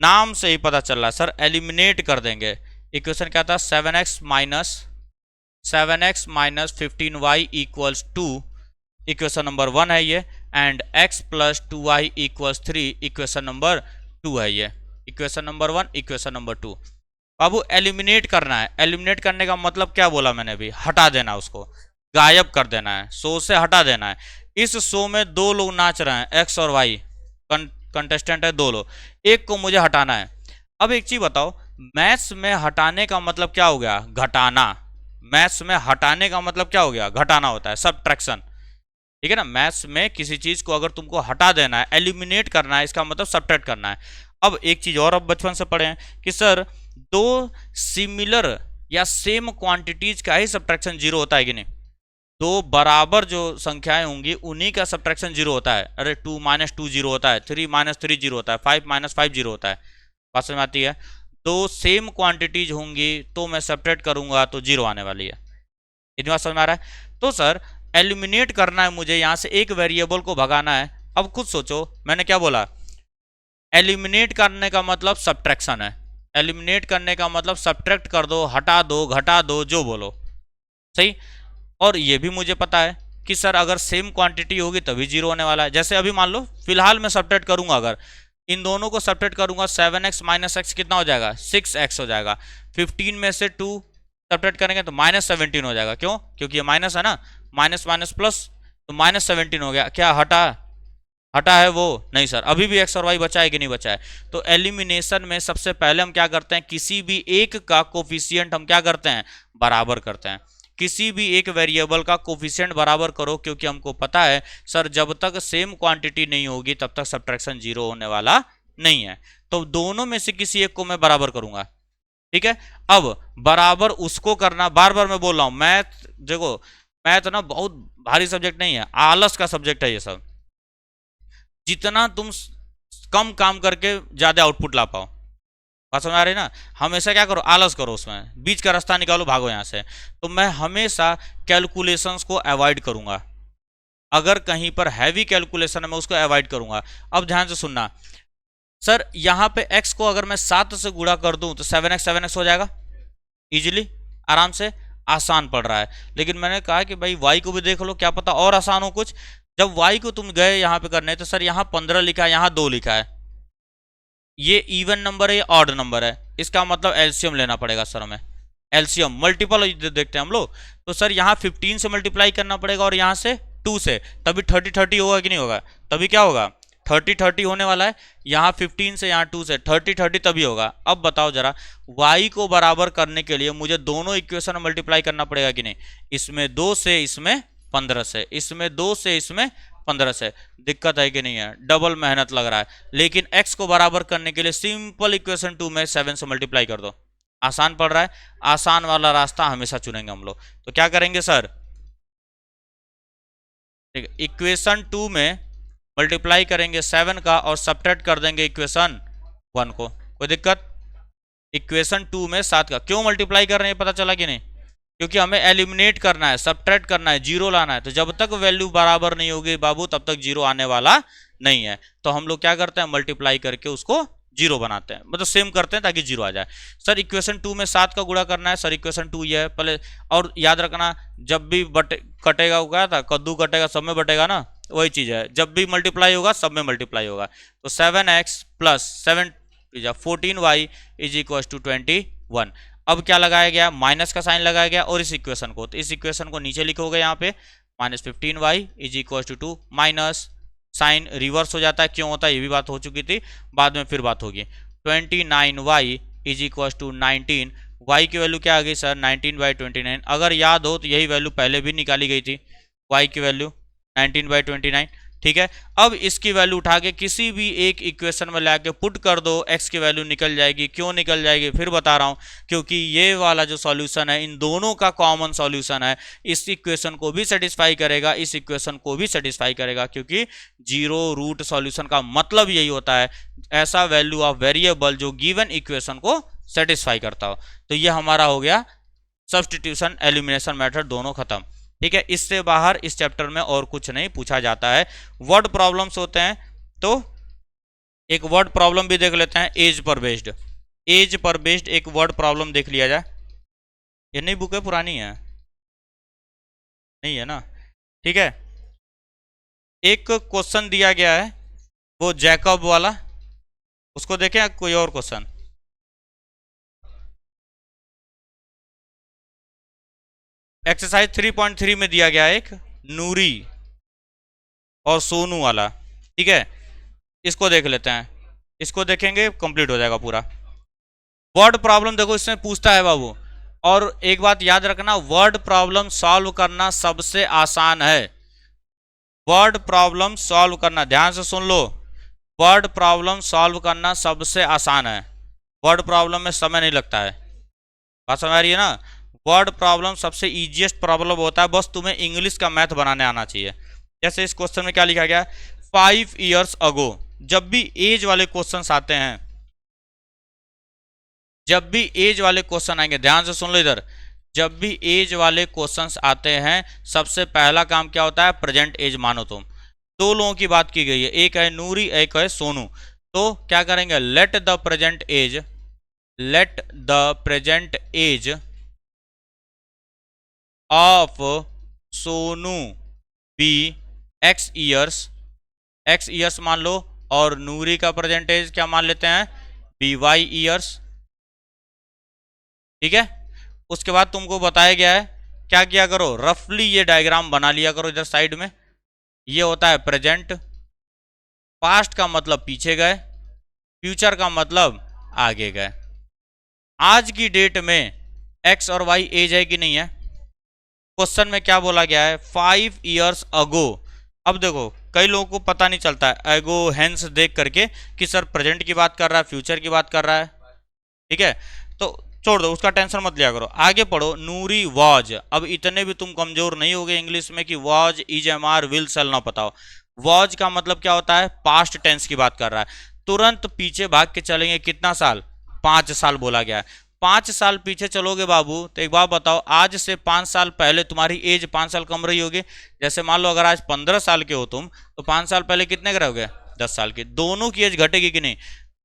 नाम से ही पता चल रहा है सर, एलिमिनेट कर देंगे। इक्वेशन क्या था, 7x minus 15y equals 2, equation number 1 है ये, and x plus 2y equals 3, equation number 2 है ये। Equation number 1, equation number 2। बाबू एलिमिनेट करना है, एलिमिनेट करने का मतलब क्या बोला मैंने अभी, हटा देना, उसको गायब कर देना है, शो से हटा देना है। इस शो में 2 लोग नाच रहे हैं, x और y कंटेस्टेंट है 2 लोग, एक को मुझे हटाना है। अब एक चीज बताओ, मैथ्स में हटाने का मतलब क्या हो गया, घटाना। मैथ्स में हटाने का मतलब क्या हो गया, घटाना होता है, सबट्रैक्शन, ठीक है ना। मैथ्स में किसी चीज को अगर तुमको हटा देना है, एलिमिनेट करना है, इसका मतलब सबट्रैक्ट करना है। अब एक चीज और अब बचपन से पढ़े हैं कि सर 2 सिमिलर या सेम क्वांटिटीज का ही सबट्रैक्शन 0 होता है कि नहीं, 2 बराबर जो संख्याएं होंगी उन्हीं का सबट्रैक्शन 0 होता है। अरे 2 - 2 0 होता है, 3 - 3 0 होता है, 5 - 5 0 होता है, बात समझ में आती है। 2 सेम क्वांटिटीज होंगी तो मैं सबट्रैक्ट करूंगा तो 0 आने वाली है, इतनी बात समझ में आ रहा है। तो सर एलिमिनेट करना है मुझे, यहां से एक वेरिएबल को भगाना है। अब खुद सोचो मैंने क्या बोला, एलिमिनेट करने का मतलब सबट्रैक्शन है, एलिमिनेट करने का मतलब सबट्रैक्ट कर दो, हटा दो, घटा दो, जो बोलो, सही। और ये भी मुझे पता है कि सर अगर सेम क्वांटिटी होगी तभी 0 होने वाला है। जैसे अभी मान लो फिलहाल मैं सबट्रैक्ट करूंगा, अगर इन दोनों को सबट्रैक्ट करूंगा, 7x माइनस x कितना हो जाएगा, 6x हो जाएगा। 15 में से 2 सबट्रैक्ट करेंगे तो -17 हो जाएगा। क्यों, क्योंकि ये माइनस है ना, माइनस माइनस प्लस, तो -17 हो गया। क्या हटा, हटा है वो नहीं सर, अभी भी एक्स और वाई बचा है कि नहीं बचा है। तो एलिमिनेशन में सबसे पहले हम क्या करते हैं, किसी भी एक का कोफिशिएंट हम क्या करते हैं, बराबर करते हैं। किसी भी एक वेरिएबल का कोफिशिएंट बराबर करो, क्योंकि हमको पता है सर जब तक सेम क्वांटिटी नहीं होगी तब तक सब्ट्रैक्शन जीरो होने वाला नहीं है। तो दोनों में से किसी एक को मैं बराबर करूंगा, ठीक है। अब बराबर उसको करना, बार बार मैं बोल रहा हूं, मैथ देखो, मैथ ना बहुत भारी सब्जेक्ट नहीं है, आलस का सब्जेक्ट है ये सब। जितना तुम कम काम करके ज्यादा आउटपुट ला पाओ, बात समझ आ रही ना। हमेशा क्या करो, आलस करो, उसमें बीच का रास्ता निकालो, भागो यहां से। तो मैं हमेशा कैलकुलेशंस को अवॉइड करूंगा, अगर कहीं पर हैवी कैलकुलेशन है मैं उसको अवॉइड करूंगा। अब ध्यान से सुनना सर, यहां पे x को अगर मैं 7 से गुणा कर दूं तो 7x हो जाएगा इजीली, आराम से, आसान पड़ रहा है। लेकिन मैंने कहा कि भाई y को भी देख लो, क्या पता और आसान हो कुछ। जब y को तुम गए यहां पे करने, तो सर यहां 15 लिखा है, यहां 2 लिखा है, ये इवन नंबर है, ये ऑड नंबर है, इसका मतलब एलसीएम लेना पड़ेगा सर हमें। एलसीएम मल्टीपल देखते हैं हम लोग, तो सर यहाँ 15 से मल्टीप्लाई करना पड़ेगा और यहाँ से 2 से, तभी 30 होगा कि नहीं होगा, तभी क्या होगा 30 होने वाला है। यहाँ 15 से यहाँ 2 से 30 तभी होगा। अब बताओ जरा, y को बराबर करने के लिए मुझे दोनों इक्वेशन मल्टीप्लाई करना पड़ेगा कि नहीं, इसमें 2 से इसमें 15 से, इसमें 2 से इसमें 15 से, दिक्कत है कि नहीं है, डबल मेहनत लग रहा है। लेकिन x को बराबर करने के लिए सिंपल इक्वेशन 2 में 7 से मल्टीप्लाई कर दो, आसान पड़ रहा है। आसान वाला रास्ता हमेशा चुनेंगे हम लोग। तो क्या करेंगे सर, ठीक है, इक्वेशन 2 में मल्टीप्लाई करेंगे 7 का और सब्ट्रैक्ट कर देंगे इक्वेशन 1 को, कोई दिक्कत। इक्वेशन 2 में 7 का क्यों मल्टीप्लाई कर रहे हैं पता चला कि नहीं, क्योंकि हमें एलिमिनेट करना है, सब्ट्रैक्ट करना है, जीरो लाना है। तो जब तक वैल्यू बराबर नहीं होगी बाबू तब तक जीरो आने वाला नहीं है। तो हम लोग क्या करते हैं, मल्टीप्लाई करके उसको जीरो बनाते हैं, मतलब सेम करते हैं ताकि जीरो आ जाए। सर इक्वेशन 2 में 7 का गुणा करना है, सर इक्वेशन 2 ये है पहले। और याद रखना, जब भी कटेगा, वो क्या था, कद्दू कटेगा सब में बटेगा ना, वही चीज है, जब भी मल्टीप्लाई होगा सब में मल्टीप्लाई होगा। तो 7x plus 7 14y is equal to 21। अब क्या लगाया गया, माइनस का साइन लगाया गया, और इस इक्वेशन को, तो इस इक्वेशन को नीचे लिखोगे यहाँ पे, -15y is equal to 2, minus sign reverse हो जाता है, क्यों होता है ये भी बात हो चुकी थी, बाद में फिर बात होगी। 29y is equal to 19, y की वैल्यू क्या आ गई सर, 19/29। अगर याद हो तो यही वैल्यू पहले भी निकाली गई थी, y की वैल्यू 19/29, ठीक है। अब इसकी वैल्यू उठा के किसी भी एक इक्वेशन में लाके पुट कर दो, x की वैल्यू निकल जाएगी। क्यों निकल जाएगी फिर बता रहा हूं, क्योंकि ये वाला जो सॉल्यूशन है इन दोनों का कॉमन सॉल्यूशन है, इस इक्वेशन को भी सेटिस्फाई करेगा, इस इक्वेशन को भी सेटिस्फाई करेगा, क्योंकि जीरो रूट सॉल्यूशन का मतलब यही होता है, ऐसा वैल्यू ऑफ वेरिएबल जो गिवन इक्वेशन को सेटिस्फाई करता हो। तो ये हमारा हो गया सब्स्टिट्यूशन एलिमिनेशन मेथड, दोनों खत्म, ठीक है। इससे बाहर इस चैप्टर में और कुछ नहीं पूछा जाता है। वर्ड प्रॉब्लम्स होते हैं, तो एक वर्ड प्रॉब्लम भी देख लेते हैं, एज पर बेस्ड। एज पर बेस्ड एक वर्ड प्रॉब्लम देख लिया जाए। ये नई बुक है, पुरानी है, नहीं है ना, ठीक है। एक क्वेश्चन दिया गया है, वो जैकब वाला, उसको देखें, कोई और क्वेश्चन। एक्सरसाइज 3.3 में दिया गया एक नूरी और सोनू वाला, ठीक है, इसको देख लेते हैं। इसको देखेंगे कंप्लीट हो जाएगा पूरा। वर्ड प्रॉब्लम देखो इसमें पूछता है बाबू, और एक बात याद रखना, वर्ड प्रॉब्लम सॉल्व करना सबसे आसान है। वर्ड प्रॉब्लम सॉल्व करना, ध्यान से सुन लो, वर्ड प्रॉब्लम सॉल्व करना सबसे आसान है। वर्ड प्रॉब्लम में समय नहीं लगता है, बात समझ आ रही है ना। वर्ड प्रॉब्लम सबसे इजीएस्ट प्रॉब्लम होता है, बस तुम्हें इंग्लिश का मैथ बनाने आना चाहिए। जैसे इस क्वेश्चन में क्या लिखा गया, 5 years अगो। जब भी एज वाले क्वेश्चन आते हैं, जब भी एज वाले क्वेश्चन आएंगे, ध्यान से सुन लो इधर, जब भी एज वाले क्वेश्चंस आते हैं सबसे पहला काम क्या होता है, प्रेजेंट एज मानो तुम। दो लोगों की बात की गई है, एक है नूरी एक है सोनू। तो क्या करेंगे, let the present age, let the present age of Sonu be x years, x years मान लो, और नूरी का प्रेजेंटेज क्या मान लेते हैं, by ईयर्स, ठीक है। उसके बाद तुमको बताया गया है क्या किया करो, रफली ये डायग्राम बना लिया करो इधर साइड में। ये होता है प्रेजेंट, पास्ट का मतलब पीछे गए, फ्यूचर का मतलब आगे गए। आज की डेट में एक्स और वाई एज है कि नहीं है? क्वेश्चन में क्या बोला गया है? 5 years अगो। अब देखो कई लोगों को पता नहीं चलता है एगो हेंस देख करके कि सर प्रेजेंट की बात कर रहा है फ्यूचर की बात कर रहा है। ठीक है, तो छोड़ दो, उसका टेंशन मत लिया करो, आगे पढ़ो। नूरी वॉज, अब इतने भी तुम कमजोर नहीं होगे इंग्लिश में कि was is am are will shall ना पता हो। वॉज का मतलब क्या होता है? पास्ट टेंस की बात कर रहा है। तुरंत पीछे भाग के चलेंगे, कितना साल? 5 साल बोला गया है। 5 साल पीछे चलोगे बाबू तो एक बात बताओ, आज से 5 साल पहले तुम्हारी एज 5 साल कम रही होगी। जैसे मान लो अगर आज 15 साल के हो तुम, तो 5 साल पहले कितने के रहोगे? 10 साल के। दोनों की एज घटेगी कि नहीं?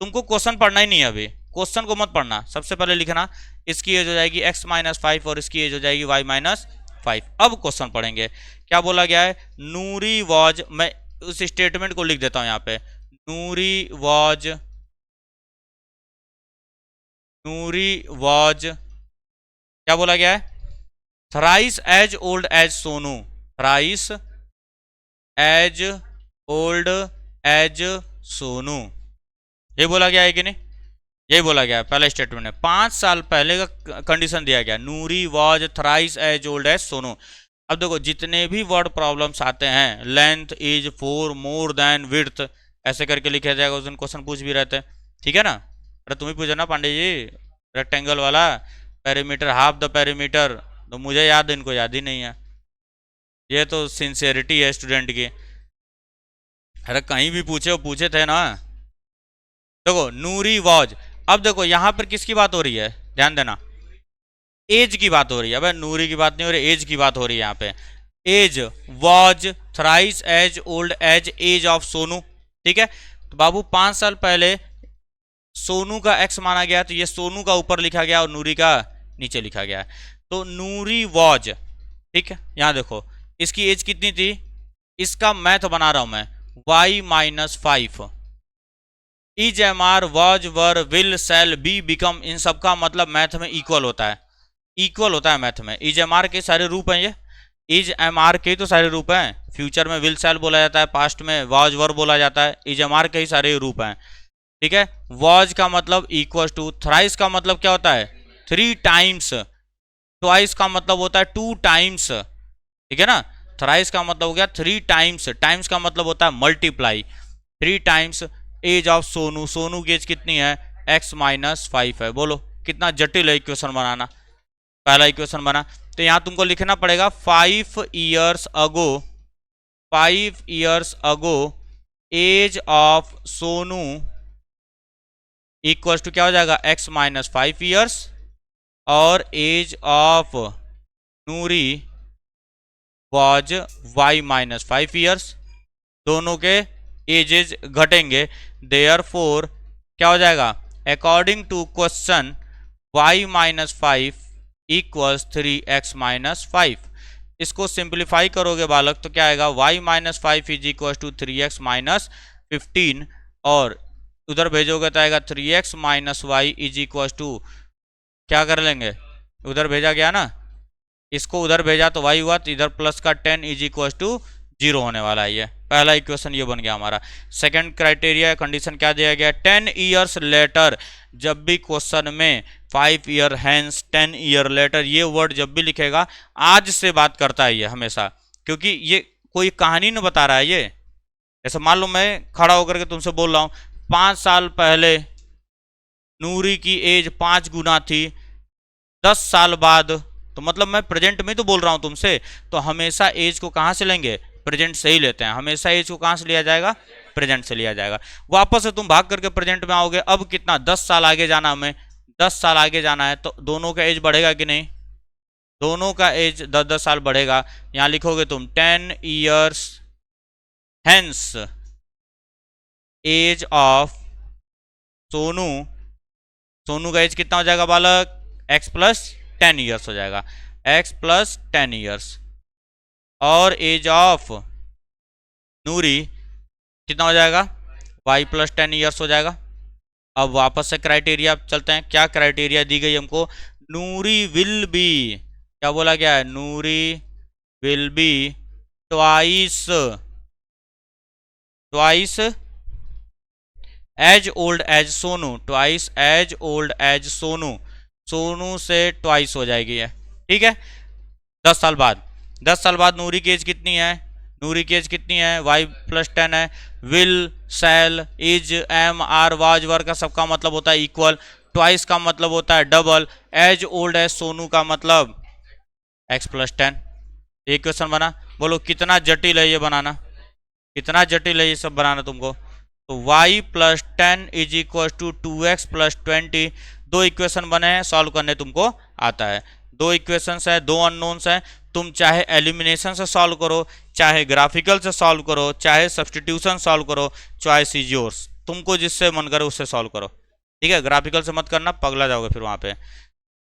तुमको क्वेश्चन पढ़ना ही नहीं है अभी, क्वेश्चन को मत पढ़ना, सबसे पहले लिखना इसकी एज हो जाएगी x-5 और इसकी एज हो जाएगी y-5। अब क्वेश्चन पढ़ेंगे। क्या बोला गया है? नूरी वॉज, मैं उस स्टेटमेंट को लिख देता हूं यहां पे। नूरी वॉज क्या बोला गया है? Thrice as old as Sonu. Thrice as old as Sonu, ये बोला गया है कि नहीं? यही बोला गया है पहला स्टेटमेंट है। 5 साल पहले का कंडीशन दिया गया, Noori was thrice as old as Sonu. अब देखो जितने भी वर्ड प्रॉब्लम्स आते हैं, length is 4 more than width, ऐसे करके लिखा जाएगा। उस दिन क्वेश्चन पूछ भी रहते हैं, ठीक है ना? अरे तुम्हें पूछा ना पांडे जी, रेक्टेंगल वाला पेरीमीटर, हाफ द पेरीमीटर, तो मुझे याद है, इनको याद ही नहीं है। ये तो सिंसियरिटी है स्टूडेंट की। अरे कहीं भी पूछे, वो पूछे थे ना। देखो नूरी वॉज, अब देखो यहां पर किसकी बात हो रही है? ध्यान देना, एज की बात हो रही है। अब नूरी की बात नहीं हो रही, एज की बात हो रही है यहाँ पे। Age was thrice as old as age of Sonu. ठीक है, तो बाबू 5 साल पहले सोनू का एक्स माना गया, तो ये सोनू का ऊपर लिखा गया और नूरी का नीचे लिखा गया। तो नूरी वॉज, ठीक है, यहां देखो इसकी एज कितनी थी? इसका मैथ बना रहा हूं मैं, y-5। Is am are was were will shall be become, इन सब का मतलब मैथ में इक्वल होता है। इक्वल होता है मैथ में। इज एम आर के सारे रूप हैं, ये इज एम आर के तो सारे रूप हैं। फ्यूचर में विल सेल बोला जाता है, पास्ट में वॉज वर बोला जाता है, इज एम आर के ही सारे रूप हैं। ठीक है, वॉज का मतलब इक्वल टू, थ्राइस का मतलब क्या होता है? 3 टाइम्स, ट्वाइस का मतलब होता है 2 टाइम्स। ठीक है ना, थ्राइस का मतलब हो गया 3 टाइम्स, टाइम्स का मतलब होता है multiply. 3 times age of Sonu, Sonu की एज कितनी है? x-5 है। बोलो कितना जटिल है इक्वेशन बनाना। पहला इक्वेशन बना, तो यहां तुमको लिखना पड़ेगा 5 years ago, 5 years ago age of Sonu equal to क्या हो जाएगा? x-5 years, और age of Noori was y-5 years। दोनों के एजेज घटेंगे, देयरफॉर क्या हो जाएगा? According to question y-5 equals 3x-5। इसको सिंप्लीफाई करोगे बालक तो क्या आएगा? y-5 is equal to 3x-15, और उधर भेजोगे तो आएगा 3x-y इज इक्वल टू, क्या कर लेंगे? उधर भेजा गया ना, इसको उधर भेजा तो y हुआ, तो इधर प्लस का 10 इज इक्वल टू 0 होने वाला है। ये पहला इक्वेशन ये बन गया हमारा। सेकंड क्राइटेरिया कंडीशन क्या दिया गया? 10 years लेटर, जब भी क्वेश्चन में 5 year हैंस 10 year लेटर ये वर्ड जब भी लिखेगा, आज से बात करता है ये हमेशा, क्योंकि ये कोई कहानी नहीं बता रहा है ये। जैसे मान लो मैं खड़ा होकर के तुमसे बोल रहा हूँ 5 साल पहले नूरी की एज 5 गुना थी, 10 साल बाद, तो मतलब मैं प्रेजेंट में तो बोल रहा हूं तुमसे, तो हमेशा एज को कहां से लेंगे? प्रेजेंट से ही लेते हैं। हमेशा एज को कहां से लिया जाएगा? प्रेजेंट से लिया जाएगा। वापस से तुम भाग करके प्रेजेंट में आओगे, अब कितना? 10 साल आगे जाना, हमें 10 साल आगे जाना है, तो दोनों का एज बढ़ेगा कि नहीं? दोनों का एज 10-10 साल बढ़ेगा। यहां लिखोगे तुम 10 years hence age of Sonu, Sonu का एज कितना हो जाएगा बालक? x+10 years हो जाएगा, x+10 years, और एज ऑफ नूरी कितना हो जाएगा? y+10 years हो जाएगा। अब वापस से क्राइटेरिया चलते हैं। क्या क्राइटेरिया दी गई हमको? नूरी विल बी, क्या बोला गया है? Noori will be twice as old as Sonu, twice as old as Sonu, Sonu से ट्वाइस हो जाएगी है, ठीक है। 10 साल बाद, 10 साल बाद नूरी की एज कितनी है, नूरी की एज कितनी है, वाई प्लस 10 है। Will, shall, is, am, are, was, were का सबका मतलब होता है इक्वल, ट्वाइस का मतलब होता है double, as old as Sonu का मतलब एक्स प्लस 10। एक क्वेश्चन बना। बोलो कितना जटिल है ये बनाना, कितना जटिल है ये सब बनाना तुमको। तो y plus 10 is equal to 2x plus 20, दो इक्वेशन बने हैं, सॉल्व करने तुमको आता है। दो इक्वेशंस है, दो अननोन्स है, तुम चाहे एलिमिनेशन से सॉल्व करो, चाहे ग्राफिकल से सॉल्व करो, चाहे सब्सटीट्यूशन सॉल्व करो, चॉइस इज योर्स, तुमको जिससे मन करे उससे सॉल्व करो, ठीक है। ग्राफिकल से मत करना, पगला जाओगे फिर वहाँ पे।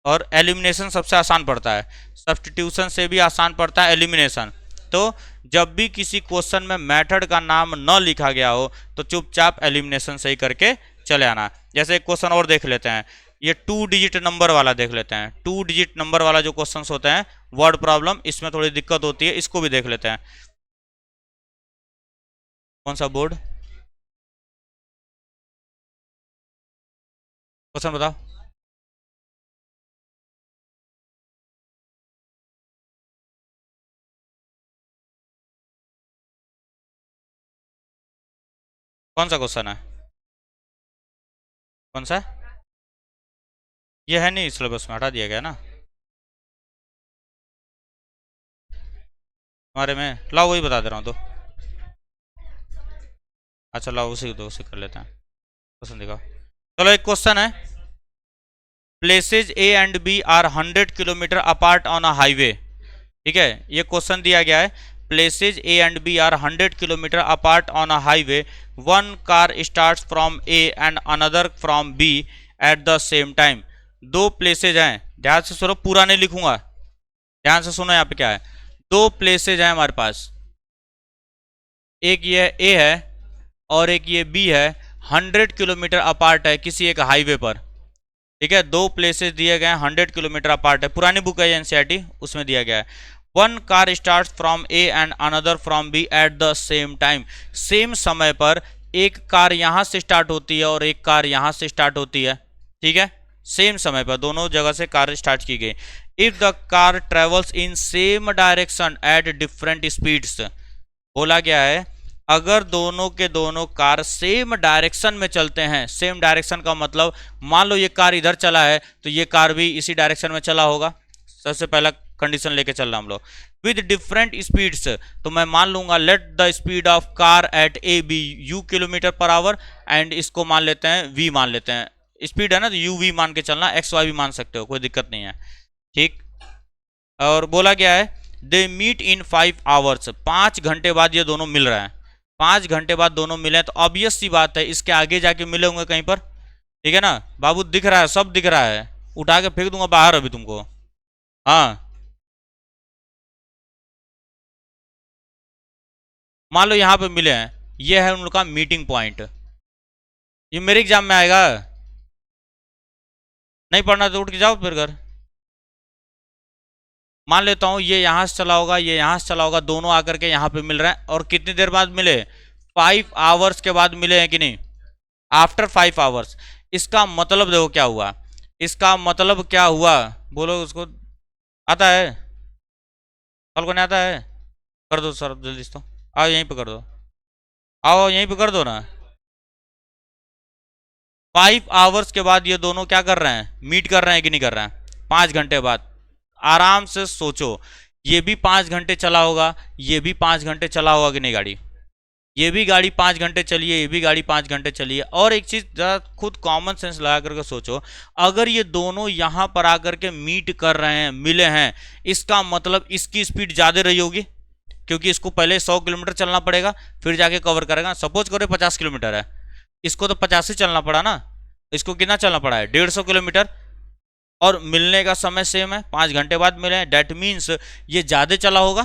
और एलिमिनेशन सबसे आसान पड़ता है, सब्सटीट्यूशन से भी आसान पड़ता है एलिमिनेशन। तो जब भी किसी क्वेश्चन में मेथड का नाम न लिखा गया हो तो चुपचाप एलिमिनेशन सही करके चले आना। जैसे एक क्वेश्चन और देख लेते हैं, ये 2 डिजिट नंबर वाला देख लेते हैं। 2 डिजिट नंबर वाला जो क्वेश्चंस होते हैं वर्ड प्रॉब्लम, इसमें थोड़ी दिक्कत होती है, इसको भी देख लेते हैं। कौन सा बोर्ड, क्वेश्चन बताओ। कौन सा क्वेश्चन है, कौन सा, ये है नहीं सिलेबस में, हटा दिया गया ना हमारे में। लाओ वही बता दे रहा हूँ तो, अच्छा लाओ उसी दो, उसी कर लेते हैं। क्वेश्चन दिखाओ। चलो एक क्वेश्चन है, places A and B are 100 kilometre apart on a highway, ठीक है। ये क्वेश्चन दिया गया है, places A and B are 100 kilometre apart on a highway, one car starts from A and another from B at the same time. दो प्लेसेज हैं, ध्यान से सुनो, पूरा नहीं लिखूंगा, ध्यान से सुनो यहाँ पे क्या है। दो प्लेसेज हैं हमारे पास, एक ये ए है और एक ये बी है, 100 किलोमीटर अपार्ट है किसी एक हाईवे पर, ठीक है। दो प्लेसेस दिए गए हैं, 100 किलोमीटर अपार्ट है, पुरानी बुक है एनसीईआरटी, उसमें दिया गया है। One car start from A and another from B at the same time, same समय पर एक कार यहां से स्टार्ट होती है और एक कार यहां से स्टार्ट होती है, ठीक है। सेम समय पर दोनों जगह से कार स्टार्ट की गई। If the car travels in same direction at different speeds, बोला गया है अगर दोनों के दोनों कार सेम डायरेक्शन में चलते हैं, सेम डायरेक्शन का मतलब मान लो ये कार इधर चला है तो ये कार भी इसी डायरेक्शन में चला होगा, सबसे पहला कंडीशन लेके चल रहा हम लोग। विद डिफरेंट स्पीड्स, तो मैं मान लूंगा let the speed of car at A be u kilometre per hour, and इसको मान लेते हैं वी मान लेते हैं, स्पीड है ना तो यू वी मान के चलना, एक्स वाई भी मान सकते हो, कोई दिक्कत नहीं है, ठीक। और बोला गया है दे मीट इन 5 आवर्स, 5 घंटे बाद ये दोनों मिल रहे हैं, 5 घंटे बाद दोनों मिले तो ऑब्वियस सी बात है इसके आगे जाके मिले होंगे कहीं पर, ठीक है ना। बाबू दिख रहा है, सब दिख रहा है, उठा के फेंक दूंगा बाहर अभी तुमको, हाँ। मान लो यहाँ पे मिले हैं, ये है उनका मीटिंग पॉइंट, ये मेरे एग्जाम में आएगा, नहीं पढ़ना तो उठ के जाओ फिर घर। मान लेता हूँ ये यहाँ से चला होगा, ये यहाँ से चला होगा, दोनों आकर के यहाँ पे मिल रहे हैं, और कितनी देर बाद मिले, 5 आवर्स के बाद मिले हैं कि नहीं, आफ्टर 5 आवर्स। इसका मतलब देखो क्या हुआ, इसका मतलब क्या हुआ, बोलो उसको, आता है, कल को नहीं आता है, कर दो सर जल्दी से, तो आओ यहीं पे कर दो, आओ यहीं पे कर दो ना। 5 आवर्स के बाद ये दोनों क्या कर रहे हैं, मीट कर रहे हैं कि नहीं कर रहे हैं, 5 घंटे बाद। आराम से सोचो, ये भी 5 घंटे चला होगा, ये भी 5 घंटे चला होगा कि नहीं गाड़ी, ये भी गाड़ी 5 घंटे चली है, ये भी गाड़ी 5 घंटे चली है। और एक चीज जरा खुद कॉमन सेंस लगा करके सोचो, अगर ये दोनों यहां पर आकर के मीट कर रहे हैं, मिले हैं, इसका मतलब इसकी स्पीड ज्यादा रही होगी, क्योंकि इसको पहले 100 किलोमीटर चलना पड़ेगा फिर जाके कवर करेगा। सपोज करो 50 किलोमीटर है, इसको तो 50 ही चलना पड़ा ना, इसको कितना चलना पड़ा है, 150 किलोमीटर, और मिलने का समय सेम है, 5 घंटे बाद मिले हैं, डेट मीन्स ये ज्यादा चला होगा,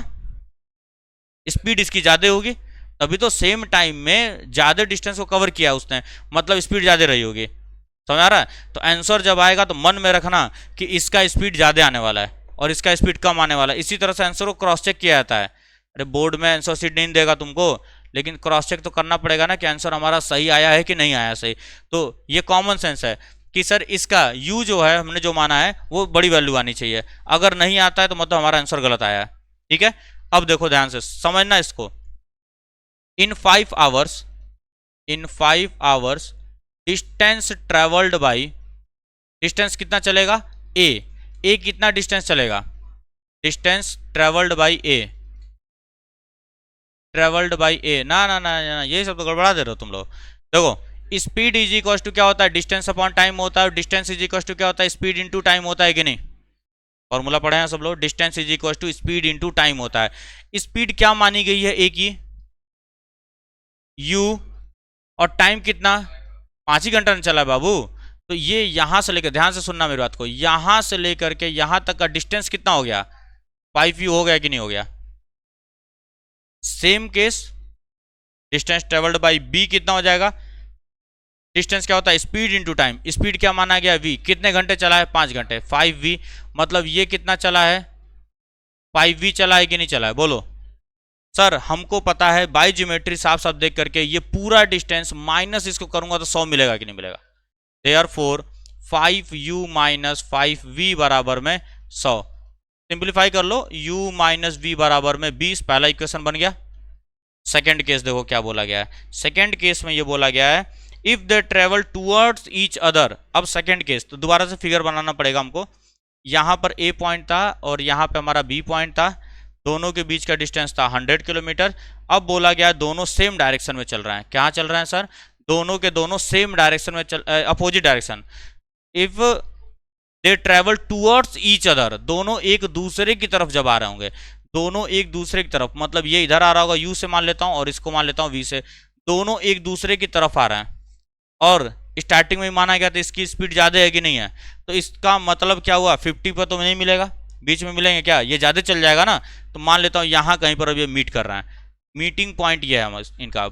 स्पीड इसकी ज्यादा होगी, तभी तो सेम टाइम में ज्यादा डिस्टेंस को कवर किया उसने, मतलब स्पीड ज्यादा रही होगी, समझ आ रहा है। तो आंसर जब आएगा तो मन में रखना कि इसका स्पीड ज्यादा आने वाला है और इसका स्पीड कम आने वाला है, इसी तरह से आंसर को क्रॉस चेक किया जाता है। अरे बोर्ड में आंसर शीट नहीं देगा तुमको, लेकिन क्रॉस चेक तो करना पड़ेगा ना कि आंसर हमारा सही आया है कि नहीं आया सही। तो ये कॉमन सेंस है कि सर इसका u जो है हमने जो माना है वो बड़ी वैल्यू आनी चाहिए, अगर नहीं आता है तो मतलब हमारा आंसर गलत आया है। ठीक है, अब देखो ध्यान से समझना इसको। In 5 hours distance travelled by, distance कितना चलेगा ए कितना डिस्टेंस चलेगा, distance travelled by A, travelled by A ना ना ना ना ये सब तो गड़बड़ा दे रहे हो तुम लोग। देखो स्पीड इज इक्वल टू क्या होता है, डिस्टेंस अपॉन टाइम होता है, और डिस्टेंस इज इक्वल टू क्या होता है, स्पीड इनटू टाइम होता है कि नहीं। फॉर्मूला पढ़े हैं सब लोग, distance is equal to speed into time होता है। स्पीड क्या मानी गई है ए की, u, और टाइम कितना 5 ही घंटा में चला है बाबू। तो ये यहां से लेकर, ध्यान से सुनना मेरी बात को, यहां से लेकर के यहां तक का डिस्टेंस कितना हो गया 5u हो गया कि नहीं हो गया। Same case distance travelled by b कितना हो जाएगा, डिस्टेंस क्या होता है स्पीड इनटू टाइम, स्पीड क्या माना गया v, कितने घंटे चला है 5 घंटे 5v, मतलब ये कितना चला है 5v चला है कि नहीं चला है बोलो। सर हमको पता है बाई ज्योमेट्री साफ साफ देख करके ये पूरा डिस्टेंस माइनस इसको करूंगा तो 100 मिलेगा कि नहीं मिलेगा। देयरफॉर 5u माइनस 5v बराबर में 100, सिंप्लीफाई कर लो, u माइनस v बराबर में 20, पहला इक्वेशन बन गया। सेकेंड केस देखो क्या बोला गया है, सेकेंड केस में ये बोला गया है if they travel towards each other. अब सेकेंड केस तो दोबारा से फिगर बनाना पड़ेगा हमको, यहां पर a पॉइंट था और यहां पे हमारा b पॉइंट था, दोनों के बीच का डिस्टेंस था 100 किलोमीटर। अब बोला गया दोनों सेम डायरेक्शन में चल रहे हैं, क्या चल रहे हैं सर, दोनों के दोनों सेम डायरेक्शन में चल, opposite direction. If they travel towards each other, दोनों एक दूसरे की तरफ जब आ रहे होंगे, दोनों एक दूसरे की तरफ, मतलब ये इधर आ रहा होगा u से मान लेता हूं और इसको मान लेता हूं v से, दोनों एक दूसरे की तरफ आ रहे हैं और स्टार्टिंग में माना गया था इसकी स्पीड ज्यादा है कि नहीं है, तो इसका मतलब क्या हुआ 50 पर तो नहीं मिलेगा, बीच में मिलेंगे क्या, ये ज्यादा चल जाएगा ना। तो मान लेता हूं यहां कहीं पर अब ये मीट कर रहा है, मीटिंग पॉइंट ये है इनका,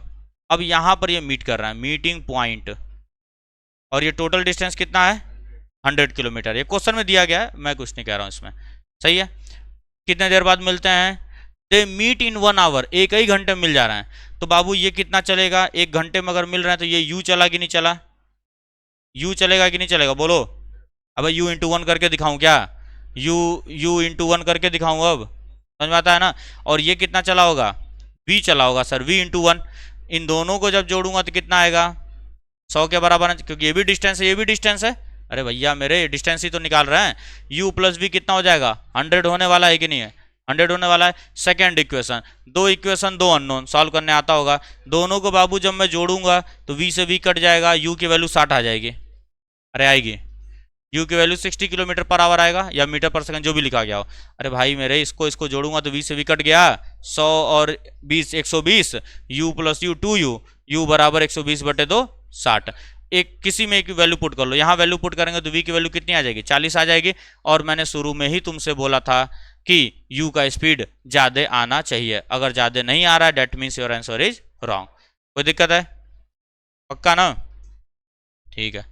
अब यहां पर ये मीट कर रहा है मीटिंग पॉइंट, और ये टोटल डिस्टेंस कितना है 100 किलोमीटर, ये क्वेश्चन में दिया गया है, मैं कुछ नहीं कह रहा हूं इसमें, सही है। कितने देर बाद मिलते हैं, दे मीट इन 1 आवर, एक ही घंटे में मिल जा रहा है। तो बाबू ये कितना चलेगा, एक घंटे में अगर मिल रहा है तो ये u चला कि नहीं चला, u चलेगा कि नहीं चलेगा बोलो। अब u इंटू 1 करके दिखाऊं क्या, u इंटू 1 करके दिखाऊं, अब समझ में आता है ना। और ये कितना चला होगा v चला होगा सर, v इंटू 1, इन दोनों को जब जोड़ूंगा तो कितना आएगा 100 के बराबर, क्योंकि ये भी डिस्टेंस है ये भी डिस्टेंस है, अरे भैया मेरे डिस्टेंस ही तो निकाल रहे हैं। u प्लस v कितना हो जाएगा 100 होने वाला है कि नहीं है, 100 होने वाला है। सेकेंड इक्वेशन, दो इक्वेशन दो अननोन, सॉल्व करने आता होगा, दोनों को बाबू जब मैं जोड़ूंगा तो v से v कट जाएगा, u की वैल्यू 60 आ जाएगी, अरे आएगी, u की वैल्यू 60 किलोमीटर पर आवर आएगा या मीटर पर सेकंड जो भी लिखा गया हो। अरे भाई मेरे इसको जोड़ूंगा तो v से v कट गया, 100 और 20 120, u plus u 2u, u बराबर 120 बटे 2 60। एक किसी में एक वैल्यू पुट कर लो, यहाँ वैल्यू पुट करेंगे तो v की वैल्यू कितनी आ जाएगी 40 आ जाएगी। और मैंने शुरू में ही तुमसे बोला था कि u का स्पीड ज्यादा आना चाहिए, अगर ज्यादा नहीं आ रहा है that means your answer is wrong. कोई दिक्कत है, पक्का ना, ठीक है।